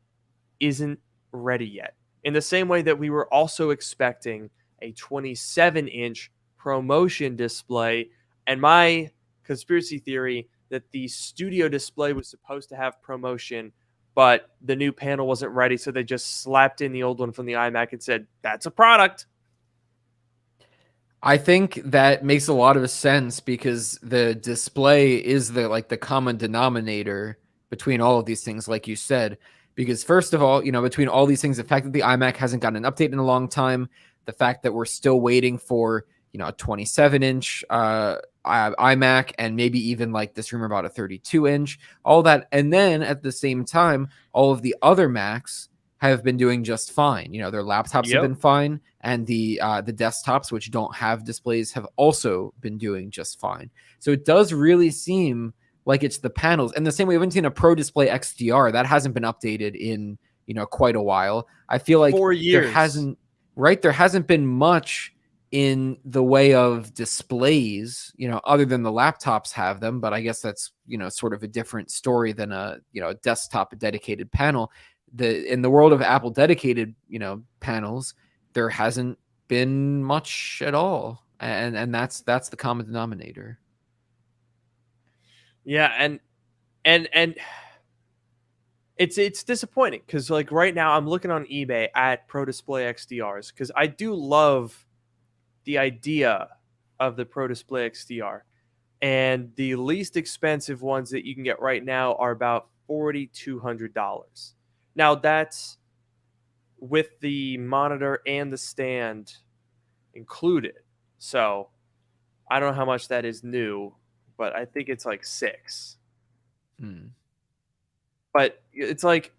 isn't ready yet. In the same way that we were also expecting a 27-inch ProMotion display, and my conspiracy theory that the studio display was supposed to have ProMotion, but the new panel wasn't ready, so they just slapped in the old one from the iMac and said, that's a product. I think that makes a lot of sense because the display is the common denominator between all of these things, like you said. Because first of all, between all these things, the fact that the iMac hasn't gotten an update in a long time, the fact that we're still waiting for a 27-inch iMac, and maybe even like this rumor about a 32-inch, all that, and then at the same time, all of the other Macs have been doing just fine. Their laptops have Yep. been fine, and the desktops, which don't have displays, have also been doing just fine. So it does really seem like it's the panels. And the same way, we haven't seen a Pro Display XDR that hasn't been updated in quite a while. I feel like 4 there years. hasn't been much in the way of displays, other than the laptops have them, but I guess that's sort of a different story than a desktop dedicated panel. In the world of Apple dedicated panels, there hasn't been much at all, and that's the common denominator. Yeah, and it's disappointing because like right now I'm looking on eBay at Pro Display XDRs because I do love the idea of the Pro Display XDR, and the least expensive ones that you can get right now are about $4,200. Now that's with the monitor and the stand included. So I don't know how much that is new, but I think it's like six. Hmm. But it's like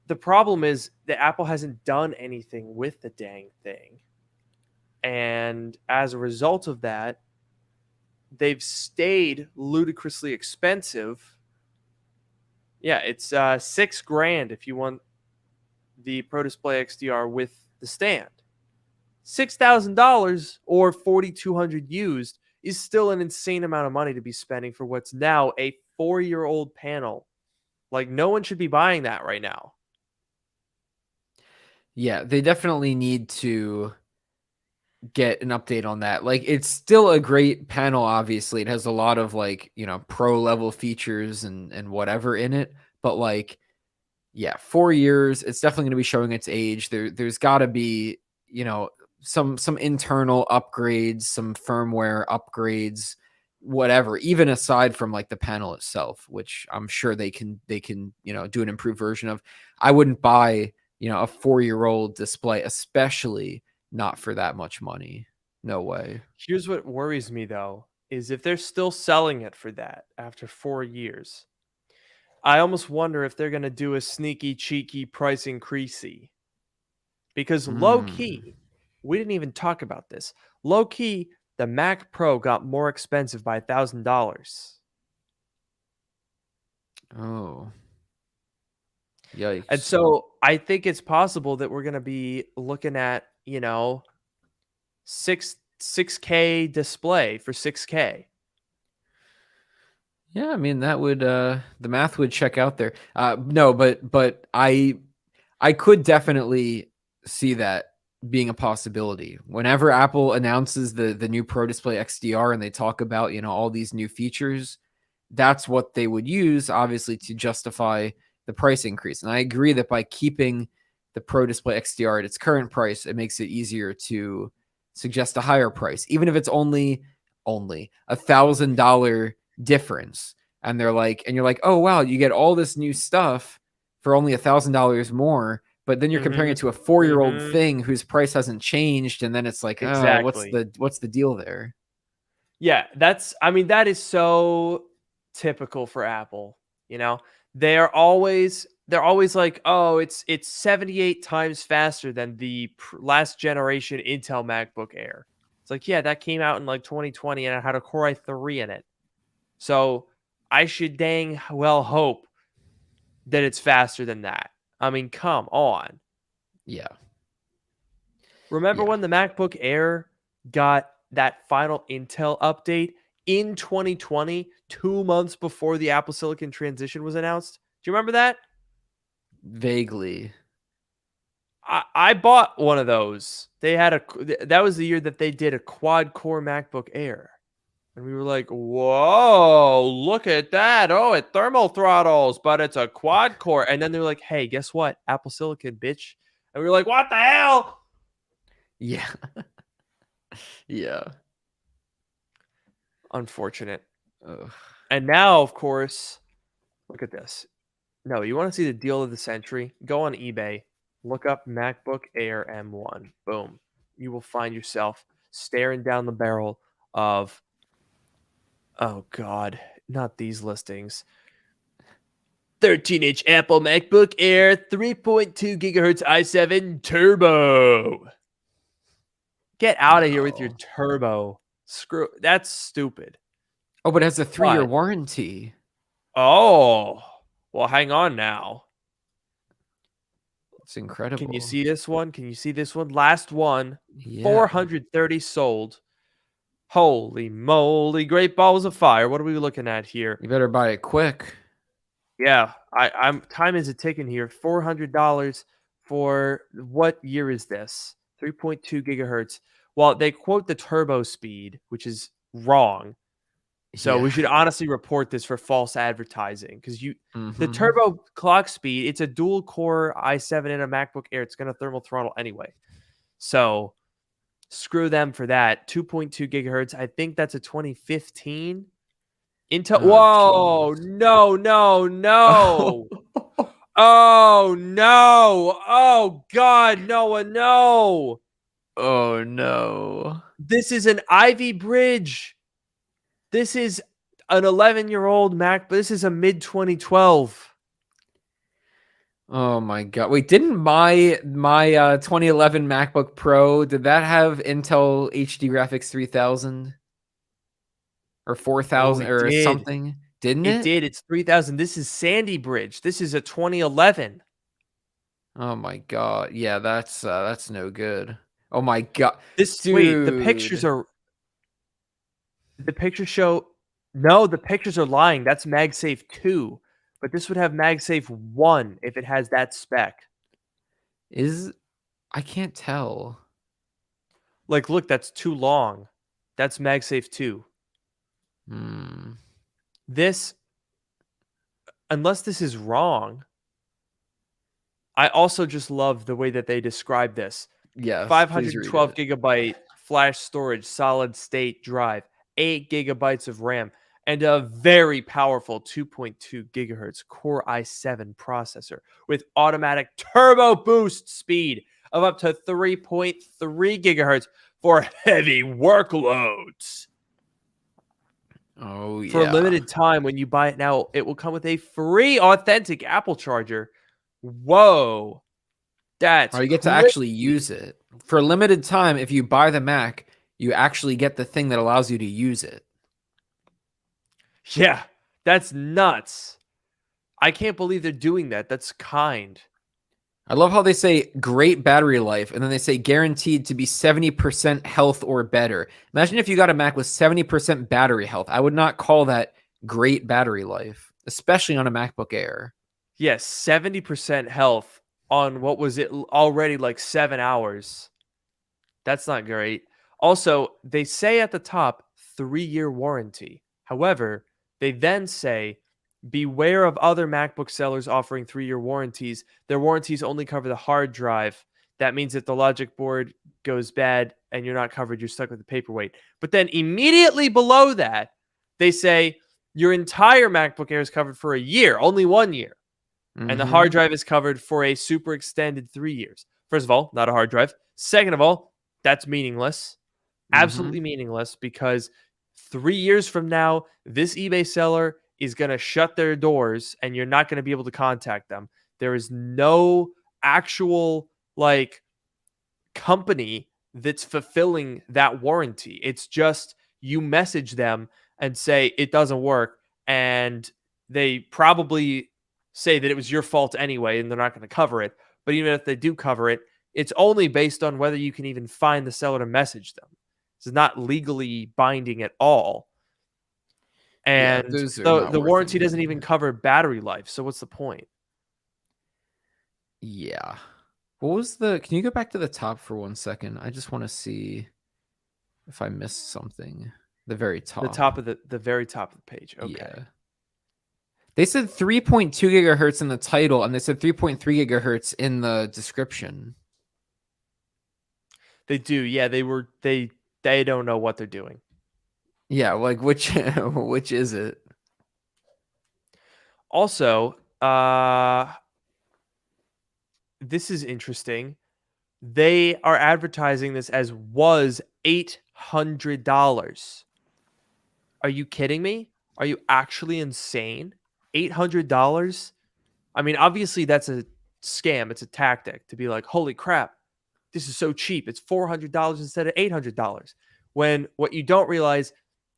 the problem is that Apple hasn't done anything with the dang thing. And as a result of that, they've stayed ludicrously expensive. Yeah, it's $6,000 if you want the Pro Display XDR with the stand. $6,000 or 4,200 used is still an insane amount of money to be spending for what's now a 4-year-old panel. Like no one should be buying that right now. Yeah, they definitely need to get an update on that. Like, it's still a great panel. Obviously, it has a lot of pro level features and whatever in it, but like, yeah, 4 years, it's definitely going to be showing its age. There's got to be some internal upgrades, some firmware upgrades, whatever, even aside from like the panel itself, which I'm sure they can do an improved version of. I wouldn't buy a 4-year-old display, especially not for that much money. No way. Here's what worries me though is if they're still selling it for that after 4 years. I almost wonder if they're going to do a sneaky cheeky price increasey. Because low Mm. key, we didn't even talk about this. Low key, the Mac Pro got more expensive by $1,000. Oh, And yikes. so I think it's possible that we're going to be looking at, 6K display for 6K. Yeah, I mean that would the math would check out there. No, but I could definitely see that being a possibility. Whenever Apple announces the new Pro Display XDR and they talk about, all these new features, that's what they would use, obviously, to justify the price increase. And I agree that by keeping the Pro Display XDR at its current price, it makes it easier to suggest a higher price, even if it's only $1,000 difference. and they're like, and you're like, oh wow, you get all this new stuff for only $1,000 more, but then you're comparing Mhm. it to a 4-year-old Mhm. thing whose price hasn't changed, and then it's like, oh, Exactly. what's the deal there? Yeah, I mean, that is so typical for Apple, you know? They're always like, "Oh, it's 78 times faster than the last generation Intel MacBook Air." It's like, "Yeah, that came out in like 2020 and it had a Core i3 in it." So, I should dang well hope that it's faster than that. I mean, come on. Yeah, Remember yeah, when the MacBook Air got that final Intel update in 2020, 2 months before the Apple Silicon transition was announced? Do you remember that? vaguely. I bought one of those. That was the year that they did a quad core MacBook Air. And we were like, whoa, look at that. Oh, it thermal throttles, but it's a quad core. And then they're like, hey, guess what? Apple Silicon, bitch. And we were like, what the hell? Yeah, yeah. Unfortunate. Ugh. And now, of course, look at this. No, you want to see the deal of the century? Go on eBay, look up MacBook Air M1. Boom. You will find yourself staring down the barrel of, oh God, not these listings. 13-inch Apple MacBook Air 3.2 gigahertz i7 Turbo. Get out of here with your No. turbo. Screw, that's stupid. Oh, but it has a 3-year What? warranty. Oh, well, hang on now. It's Can you incredible. see this one? Can you see this one? Last one, Yeah. 430 sold. Holy moly, great balls of fire. What are we looking at here? You better buy it quick. Yeah, I'm time is a ticking here. $400 for what year is this? 3.2 gigahertz. Well, they quote the turbo speed, which is wrong. So Yeah. we should honestly report this for false advertising because the Hmm. turbo clock speed, it's a dual core i7 in a MacBook Air. It's going to thermal throttle anyway. So screw them for that. 2.2 gigahertz. I think that's a 2015 Intel. Oh, Whoa, jeez. no, no, Oh. no. Oh no. Oh God, Noah, no. Oh no. This is an Ivy Bridge. This is an 11-year-old Mac, but this is a mid 2012. Oh my god. Wait, didn't my 2011 MacBook Pro, did that have Intel HD Graphics 3000 or Oh, 4000 it or did. something? Didn't It it? did. It's 3000. This is Sandy Bridge. This is a 2011. Oh my god. Yeah, that's no good. Oh my god. This wait, Dude. the pictures show no, the pictures are lying. That's MagSafe 2. But this would have MagSafe 1 if it has that spec. Is I can't tell. Like, look, that's too long. That's MagSafe 2. Hmm. This, unless this is wrong, I also just love the way that they describe this. Yes, please read 512 it. gigabyte flash storage, solid state drive, 8 gigabytes of RAM, and a very powerful 2.2 gigahertz Core i7 processor with automatic turbo boost speed of up to 3.3 gigahertz for heavy workloads. Oh For a yeah. limited time, when you buy it now, it will come with a free authentic Apple charger. Whoa, that's Or you get to actually crazy. use it. For a limited time, if you buy the Mac, you actually get the thing that allows you to use it. Yeah, that's nuts. I can't believe they're doing that. That's kind. I love how they say great battery life and then they say guaranteed to be 70% health or better. Imagine if you got a Mac with 70% battery health. I would not call that great battery life, especially on a MacBook Air. Yes, 70% health on what was it already like 7 hours. That's not great. Also, they say at the top 3-year warranty. However, they then say beware of other MacBook sellers offering 3-year warranties. Their warranties only cover the hard drive. That means if the logic board goes bad and you're not covered, you're stuck with the paperweight. But then immediately below that, they say Your entire MacBook Air is covered for a year, only 1 year. And the hard Mm-hmm. drive is covered for a super extended 3 years. First of all, not a hard drive. Second of all, that's meaningless. Mm-hmm. Absolutely meaningless, because 3 years from now, this eBay seller is going to shut their doors and you're not going to be able to contact them. There is no actual like company that's fulfilling that warranty. It's just you message them and say it doesn't work, and they probably say that it was your fault anyway and they're not going to cover it. But even if they do cover it, it's only based on whether you can even find the seller to message them. It's not legally binding at all. Yeah, And those are not the worth warranty doesn't even anything. cover battery life. So what's the point? Yeah. What was the? Can you go back to the top for 1 second? I just want to see if I missed something. The very The top. top of the very top of the page. Okay. Yeah. They said 3.2 gigahertz in the title, and they said 3.3 gigahertz in the description. They do. Yeah, they don't know what they're doing. Yeah, like which which is it? Also, this is interesting. They are advertising this as was $800. Are you kidding me? Are you actually insane? $800? I mean, obviously that's a scam. It's a tactic to be like, holy crap, this is so cheap. It's $400 instead of $800. When what you don't realize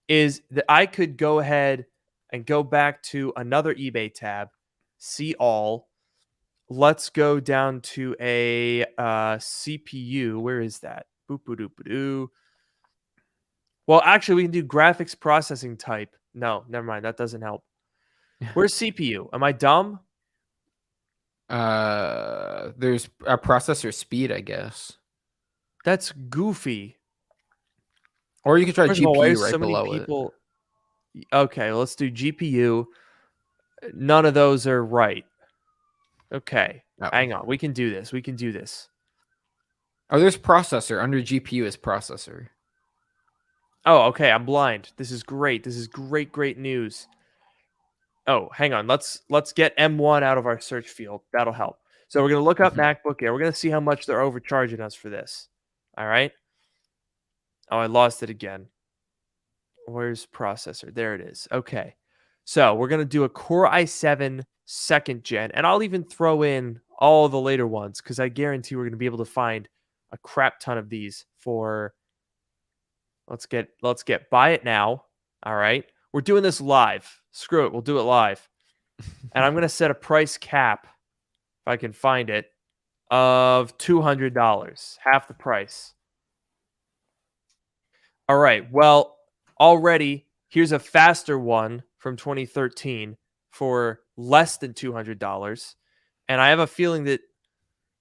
is that I could go ahead and go back to another eBay tab, see all. Let's go down to a CPU. Where is that? Boop, boop, boop, boop. Well, actually, we can do graphics processing type. No, never mind. That doesn't help. Where's CPU? Am I dumb? There's a processor speed, I guess. That's goofy. Or you could try First of all, why are GPU right so many below it. people? Okay, let's do GPU. None of those are right. Okay, Oh. hang on. We can do this. We can do this. Oh, there's processor. Under GPU is processor. Oh, okay. I'm blind. This is great. This is great, great news. Oh, hang on. Let's get M1 out of our search field. That'll help. So we're gonna look up MacBook Air. We're gonna see how much they're overcharging us for this. All right. Oh, I lost it again. Where's processor? There it is. Okay. So we're gonna do a Core i7 second gen, and I'll even throw in all the later ones because I guarantee we're gonna be able to find a crap ton of these for. Let's get buy it now. All right. We're doing this live. Screw it. We'll do it live. And I'm going to set a price cap, if I can find it, of $200, half the price. All right. Well, already here's a faster one from 2013 for less than $200. And I have a feeling that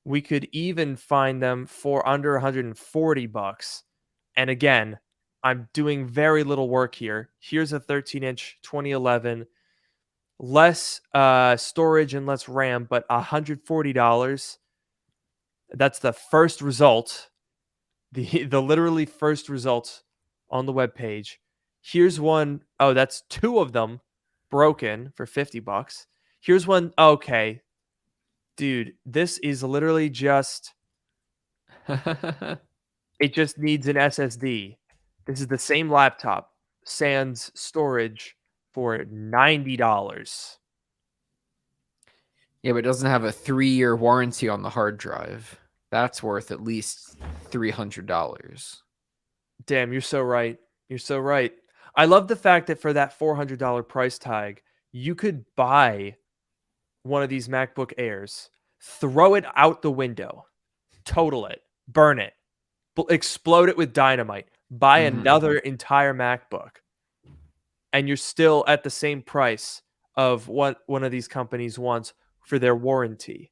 we could even find them for under $140. And again, I'm doing very little work here. Here's a 13-inch 2011, less storage and less RAM, but $140. That's the first result, the literally first result on the web page. Here's one. Oh, that's two of them broken for $50. Here's one. Okay, dude, this is literally just. It just needs an SSD. This is the same laptop, sans storage, for $90. Yeah, but it doesn't have a 3-year warranty on the hard drive. That's worth at least $300. Damn, you're so right. You're so right. I love the fact that for that $400 price tag, you could buy one of these MacBook Airs, throw it out the window, total it, burn it, explode it with dynamite, buy another entire MacBook, and you're still at the same price of what one of these companies wants for their warranty.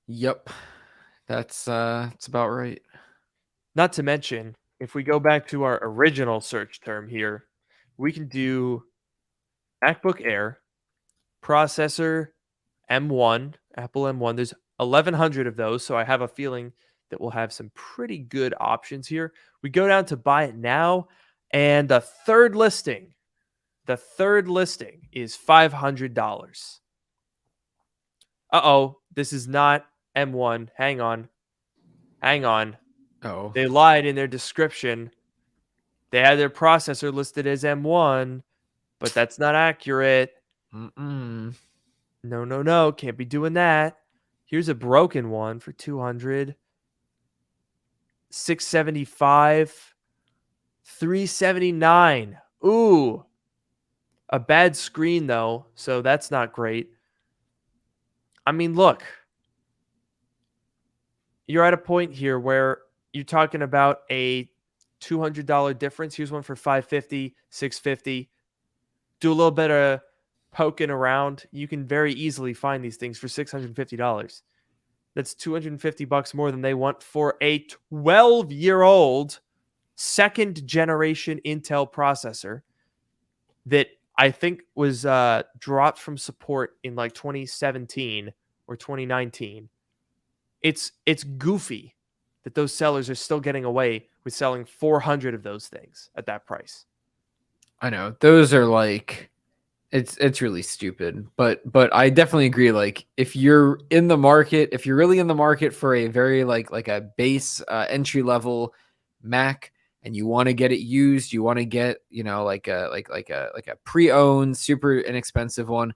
Yep. That's about right. Not to mention, if we go back to our original search term here, we can do MacBook Air, processor M1, Apple M1. There's 1,100 of those, so I have a feeling that we'll have some pretty good options here. We go down to buy it now, and the third listing The third listing is $500. Uh-oh, this is not M1. Hang on. Hang on. Oh. They lied in their description. They had their processor listed as M1, but that's not accurate. Mm-mm. No, no, no. Can't be doing that. Here's a broken one for 200. 675. 379. Ooh. A bad screen though, so that's not great. I mean, look. You're at a point here where you're talking about a $200 difference. Here's one for 550, 650. Do a little bit of poking around. You can very easily find these things for $650. That's $250 more than they want for a 12-year-old second generation Intel processor that I think was dropped from support in like 2017 or 2019. It's goofy that those sellers are still getting away with selling 400 of those things at that price. I know. Those are like it's really stupid. But I definitely agree. Like if you're in the market, if you're really in the market for a very like a base entry level Mac and you want to get it used, you want to get, like a pre-owned, super inexpensive one,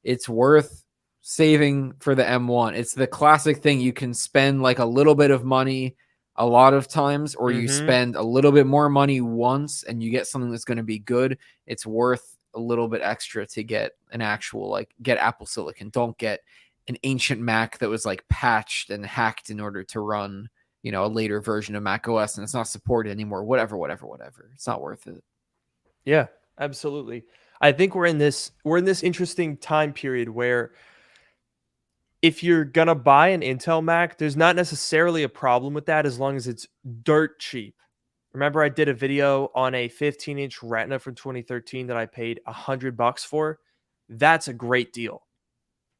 it's worth saving for the M1. It's the classic thing. You can spend like a little bit of money a lot of times, or you spend a little bit more money once and you get something that's going to be good. It's worth a little bit extra to get an actual, like, get Apple Silicon. Don't get an ancient Mac that was like patched and hacked in order to run, a later version of Mac OS and it's not supported anymore. Whatever. It's not worth it. Yeah, absolutely. I think we're in this interesting time period where if you're going to buy an Intel Mac, there's not necessarily a problem with that as long as it's dirt cheap. Remember I did a video on a 15-inch Retina from 2013 that I paid $100 for? That's a great deal.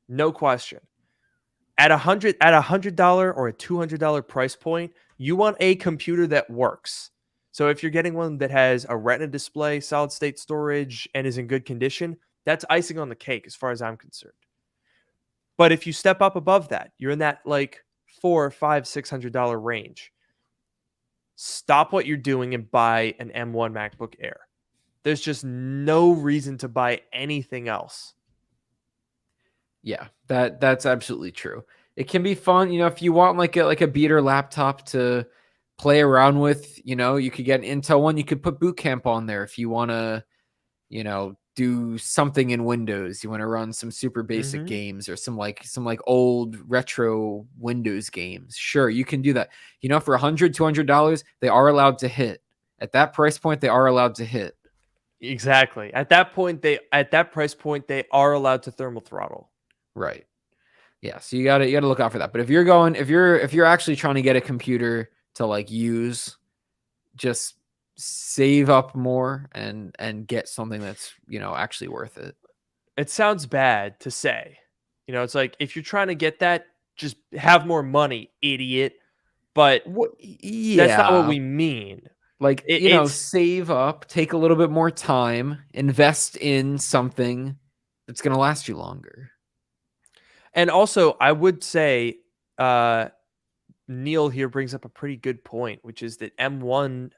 No question. At $100 or a $200 price point, you want a computer that works. So if you're getting one that has a Retina display, solid state storage, and is in good condition, that's icing on the cake as far as I'm concerned. But if you step up above that, you're in that like $400, $500, $600 range. Stop what you're doing and buy an M1 MacBook Air. There's just no reason to buy anything else. Yeah, that's absolutely true. It can be fun, if you want like a beater laptop to play around with, you could get an Intel one. You could put Boot Camp on there if you want to, do something in Windows. You want to run some super basic games or some old retro Windows games. Sure, you can do that. For $100, $200, they are allowed to hit. At that price point, they are allowed to hit. Exactly. At that price point, they are allowed to thermal throttle. Right. Yeah. So you gotta look out for that. But if you're actually trying to get a computer to like use, just save up more and get something that's, actually worth it. It sounds bad to say. It's like if you're trying to get that, just have more money, idiot. But yeah, that's not what we mean. Like, save up, take a little bit more time, invest in something that's going to last you longer. And also, I would say Neil here brings up a pretty good point, which is that M1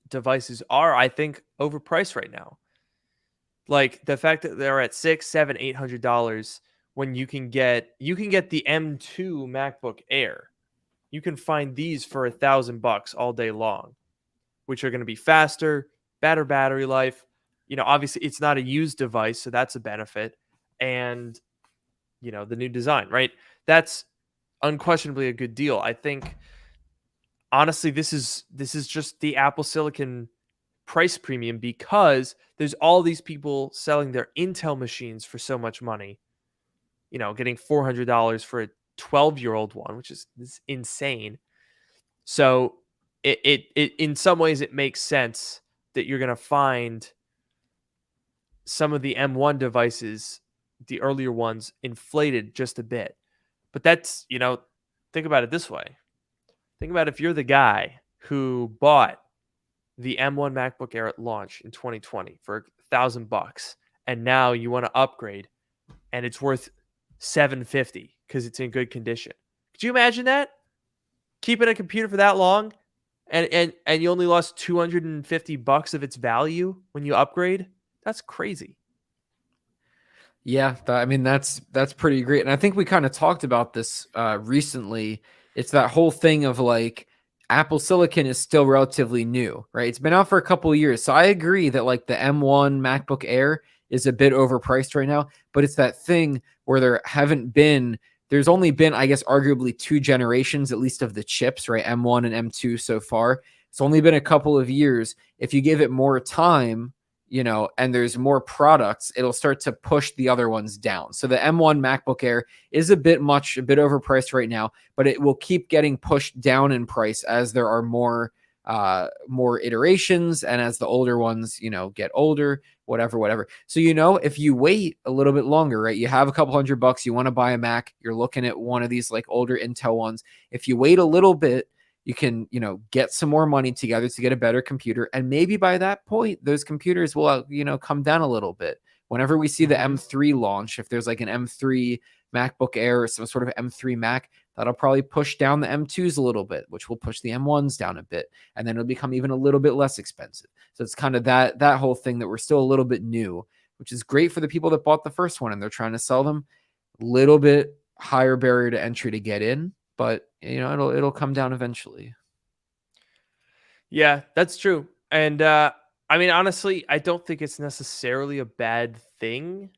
devices are, I think, overpriced right now. Like the fact that they're at $600, $700, $800 when you can get the M2 MacBook Air. You can find these for $1,000 all day long, which are going to be faster, better battery life. Obviously it's not a used device, so that's a benefit. And the new design, right? That's unquestionably a good deal. I think honestly this is just the Apple Silicon price premium because there's all these people selling their Intel machines for so much money. Getting $400 for a 12-year-old one, which is insane. So it in some ways it makes sense that you're going to find some of the M1 devices, the earlier ones, inflated just a bit. But that's, think about it this way. Think about if you're the guy who bought the M1 MacBook Air at launch in 2020 for $1,000, and now you want to upgrade, and it's worth 750 because it's in good condition. Could you imagine that? Keeping a computer for that long, and you only lost $250 of its value when you upgrade? That's crazy. Yeah, I mean that's pretty great, and I think we kind of talked about this recently. It's that whole thing of like Apple Silicon is still relatively new, right? It's been out for a couple of years, so I agree that like the M1 MacBook Air is a bit overpriced right now. But it's that thing where there's only been, I guess, arguably 2 generations at least of the chips, right? M1 and M2 so far. It's only been a couple of years. If you give it more time, and there's more products, it'll start to push the other ones down. So the M1 MacBook Air is a bit overpriced right now, but it will keep getting pushed down in price as there are more iterations and as the older ones, get older, whatever. So, if you wait a little bit longer, right, you have a couple $100, you want to buy a Mac, you're looking at one of these like older Intel ones. If you wait a little bit, you can, get some more money together to get a better computer. And maybe by that point, those computers will, come down a little bit. Whenever we see the M3 launch, if there's like an M3 MacBook Air or some sort of M3 Mac, that'll probably push down the M2s a little bit, which will push the M1s down a bit. And then it'll become even a little bit less expensive. So it's kind of that whole thing that we're still a little bit new, which is great for the people that bought the first one and they're trying to sell them. Little bit higher barrier to entry to get in, but it'll come down eventually. Yeah, that's true. And I mean, honestly, I don't think it's necessarily a bad thing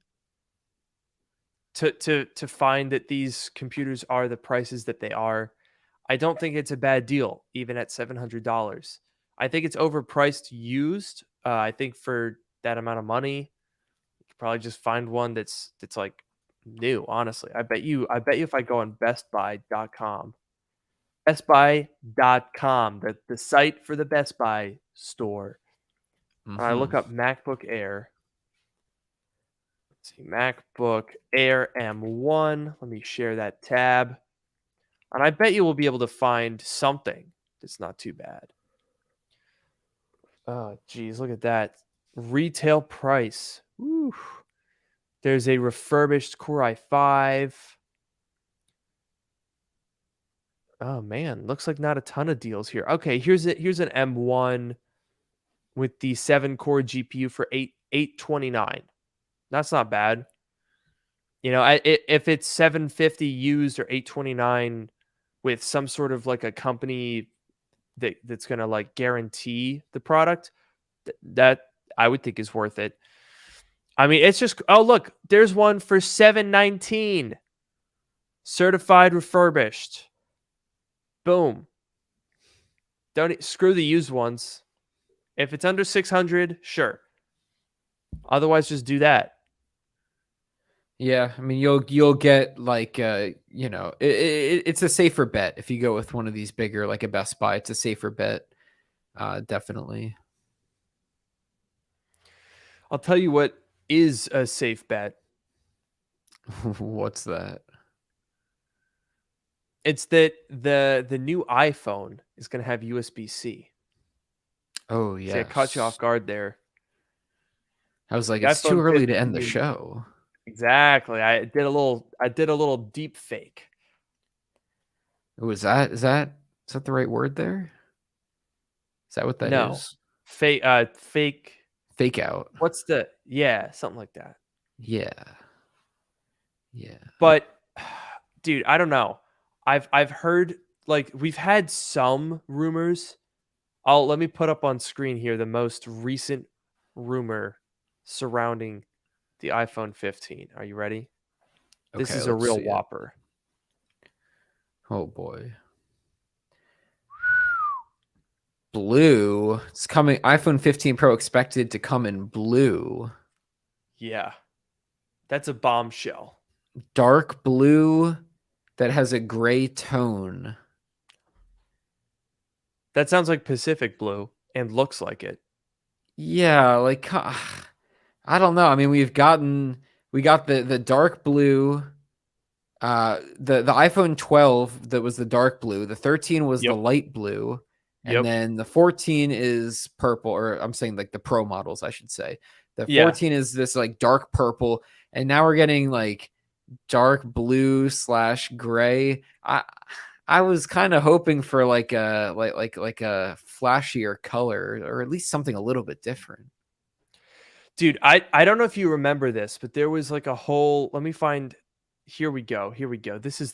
to find that these computers are the prices that they are. I don't think it's a bad deal, even at $700. I think it's overpriced used. I think for that amount of money, you could probably just find one that's like new. Honestly, I bet you if I go on BestBuy.com, BestBuy.com, the site for the Best Buy store, and I look up MacBook Air. Let's see, MacBook Air M1. Let me share that tab. And I bet you will be able to find something that's not too bad. Oh, geez, look at that. Retail price. Woo. There's a refurbished Core i5. Oh, man. Looks like not a ton of deals here. Okay, here's an M1 with the 7-core GPU for $829. That's not bad. If it's 750 used or 829 with some sort of like a company that's going to like guarantee the product, that I would think is worth it. I mean, it's just, oh, look, there's one for $719, certified refurbished. Boom. Don't screw the used ones. If it's under 600, sure. Otherwise, just do that. Yeah, I mean, you'll get like it's a safer bet if you go with one of these bigger, like a Best Buy. It's a safer bet, definitely. I'll tell you what is a safe bet. What's that? It's that the new iPhone is going to have USB-C. Oh yeah, I caught you off guard there. I was like, it's too early to end the show. Exactly. I did a little deep fake. Is that the right word there? Is that what that is? Fake Fake out. What's something like that. Yeah. But dude, I don't know. I've heard, like, we've had some rumors. Let me put up on screen here the most recent rumor surrounding the iPhone 15. Are you ready? This is a real whopper. Oh boy. Blue. It's coming. iPhone 15 Pro expected to come in blue. Yeah. That's a bombshell. Dark blue that has a gray tone. That sounds like Pacific blue and looks like it. Yeah, like I don't know. I mean, we got the dark blue. The iPhone 12 that was the dark blue. The 13 was the light blue. And Yep. then the 14 is purple, or I'm saying like the pro models, I should say. The Yeah. 14 is this like dark purple, and now we're getting like dark blue slash gray. I was kind of hoping for like a flashier color, or at least something a little bit different. Dude, I don't know if you remember this, but there was like a whole, let me find, here we go. Here we go. This is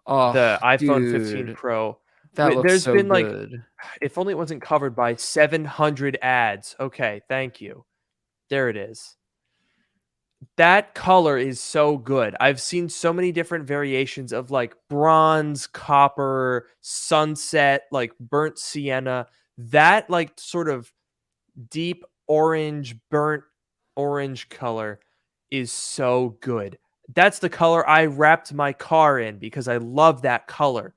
Oh, the iPhone 15 dude, Pro. that looks There's so been like, good. if only it wasn't covered by 700 ads. Okay, thank you. There it is. That color is so good. I've seen so many different variations of like bronze, copper, sunset, like burnt sienna. That like sort of deep orange, burnt orange color is so good. That's the color I wrapped my car in because I love that color.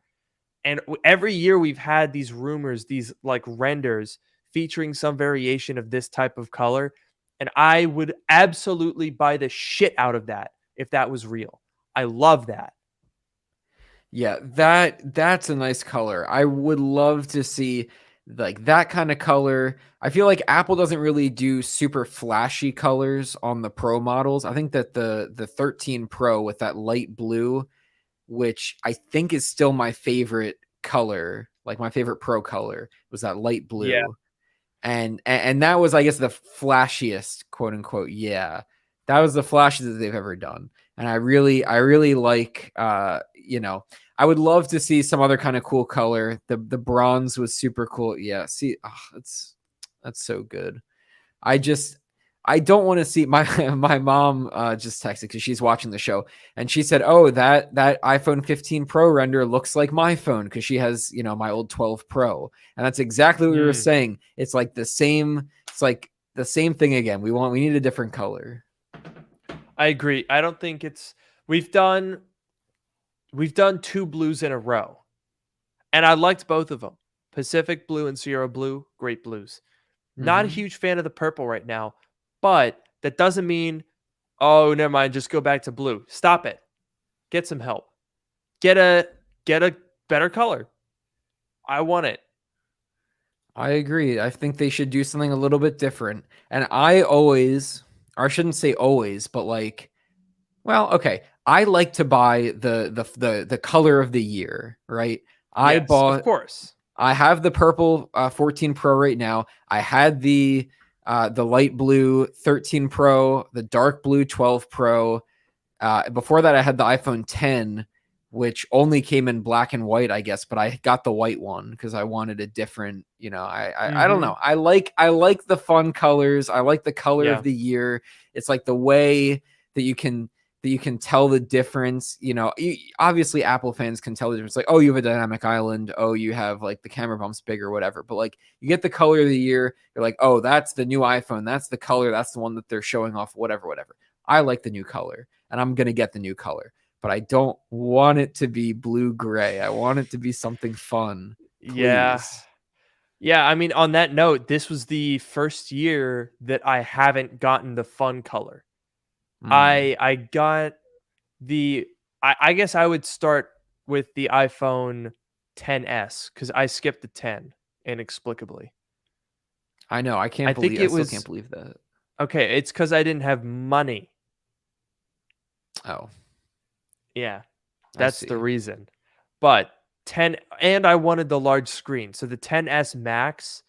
And every year we've had these rumors, these like renders featuring some variation of this type of color. And I would absolutely buy the shit out of that if that was real. I love that. Yeah, that's a nice color. I would love to see like that kind of color. I feel like Apple doesn't really do super flashy colors on the Pro models. I think that the 13 Pro with that light blue, which I think is still my favorite color, like my favorite Pro color, was that light Yeah. blue. And that was, I guess, the flashiest, quote unquote. Yeah, that was the flashiest that they've ever done. And I really like, I would love to see some other kind of cool color. The bronze was super cool. Yeah, see, that's so good. I just I don't want to see my my mom just texted because she's watching the show, and she said, "Oh, that iPhone 15 Pro render looks like my phone because she has my old 12 Pro," and that's exactly what we were Mm, saying. It's like the same. It's like the same thing again. We need a different color. I agree. I don't think it's we've done we've done two blues in a row. And I liked both of them. Pacific Blue and Sierra Blue, great blues. Not a Hmm. huge fan of the purple right now, but that doesn't mean, oh, never mind, just go back to blue. Stop it. Get some help. Get a get a better color. I want it. I agree. I think they should do something a little bit different. And I always, or I shouldn't say always, but like, well, okay. I like to buy the color of the year, right? I Yes, of bought course. I have the purple 14 Pro right now. I had the light blue 13 Pro, the dark blue 12 Pro. Before that, I had the iPhone 10, which only came in black and white, I guess. But I got the white one because I wanted a different. I don't Mhm. know. I like the fun colors. I like the color of Yeah. the year. It's like the way that you can tell the difference. Obviously Apple fans can tell the difference. Like, oh, you have a dynamic island. Oh, you have like the camera bumps big or whatever. But like, you get the color of the year. You're like, oh, that's the new iPhone. That's the color. That's the one that they're showing off. Whatever. I like the new color, and I'm gonna get the new color. But I don't want it to be blue gray. I want it to be something fun, Yeah. please. Yeah, I mean on that note, this was the first year that I haven't gotten the fun color. Mm, I got the I guess I would start with the iPhone 10s because I skipped the 10 inexplicably. I know. I think I it still can't was believe that. okay. It's because I didn't have money. Oh, Yeah, I that's the see. reason. But 10 and I wanted the large screen, so the 10s Max.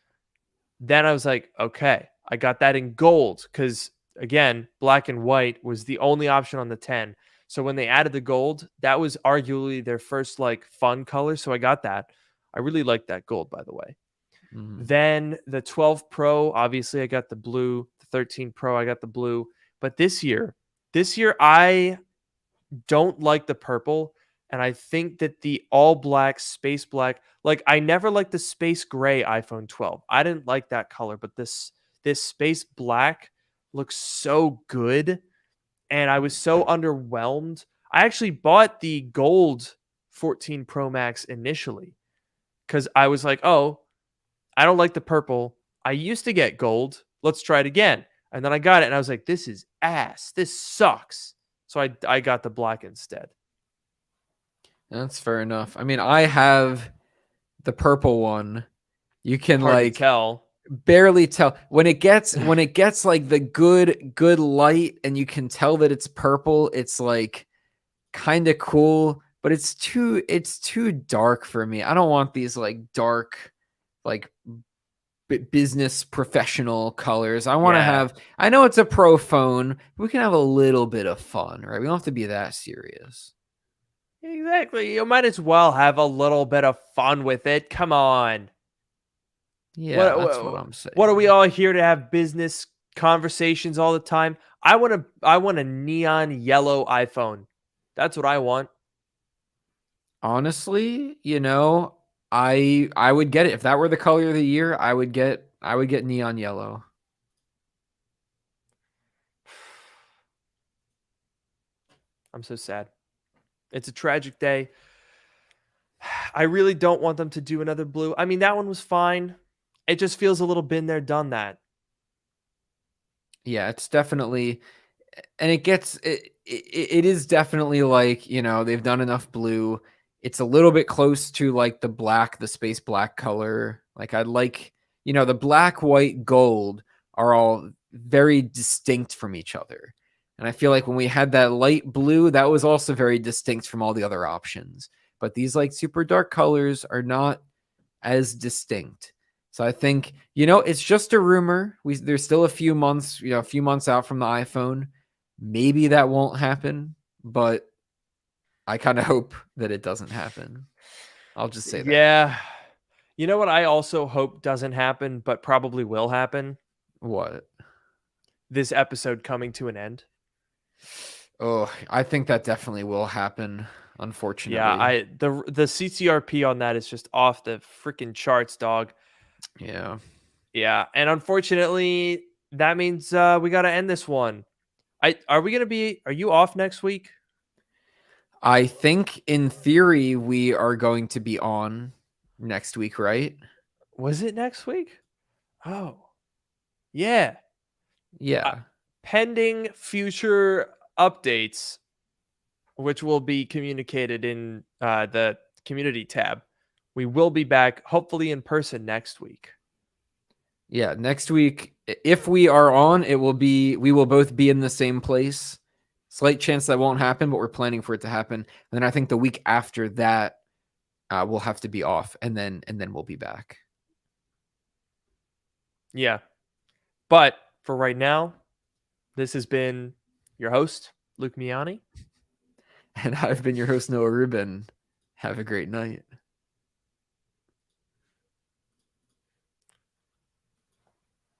Then I was like, okay, I got that in gold because again, black and white was the only option on the 10. So when they added the gold, that was arguably their first like fun color. So I got that. I really like that gold, by the way. Mm. Then the 12 Pro, obviously I got the blue. The 13 Pro, I got the blue. But this year I don't like the purple. And I think that the all black, space black, like I never liked the space gray iPhone 12. I didn't like that color, but this space black looks so good. And I was so underwhelmed. I actually bought the gold 14 Pro Max initially because I was like, oh, I don't like the purple. I used to get gold. Let's try it again. And then I got it and I was like, this is ass. This sucks. So I got the black instead. That's fair enough. I mean, I have the purple one, you can Hard to like tell. barely tell when it gets like the good light and you can tell that it's purple. It's like kind of cool, but it's too dark for me. I don't want these like dark, like business professional colors. I want to Yeah, have. I know it's a pro phone. We can have a little bit of fun, right? We don't have to be that serious. exactly. You might as well have a little bit of fun with it. Come on. Yeah, What that's what what, I'm what are we saying. all here to have business conversations all the time? I want a neon yellow iPhone. That's what I want. Honestly, I would get it if that were the color of the year. I would get neon yellow. I'm so sad. It's a tragic day. I really don't want them to do another blue. I mean, that one was fine. It just feels a little been there, done that. Yeah, it's definitely, and it is definitely like, they've done enough blue. It's a little bit close to like the space black color. Like I'd like, the black, white, gold are all very distinct from each other. And I feel like when we had that light blue, that was also very distinct from all the other options. But these like super dark colors are not as distinct. So I think, it's just a rumor. There's still a few months out from the iPhone. Maybe that won't happen, but I kind of hope that it doesn't happen. I'll just say that. Yeah. You know what I also hope doesn't happen, but probably will happen? What? This episode coming to an end. Oh, I think that definitely will happen, Yeah, unfortunately. the CCRP on that is just off the freaking charts, dog. Yeah. Yeah, and unfortunately, that means we got to end this one. Are you off next week? I think in theory we are going to be on next week, right? Was it next week? Oh, yeah. Uh, Yeah. pending future updates, which will be communicated in the community tab. We will be back, hopefully in person next week. Yeah, next week, if we are on, we will both be in the same place. Slight chance that won't happen, but we're planning for it to happen. And then I think the week after that, we'll have to be off, and then we'll be back. Yeah. But for right now, this has been your host, Luke Miani. And I've been your host, Noah Rubin. Have a great night.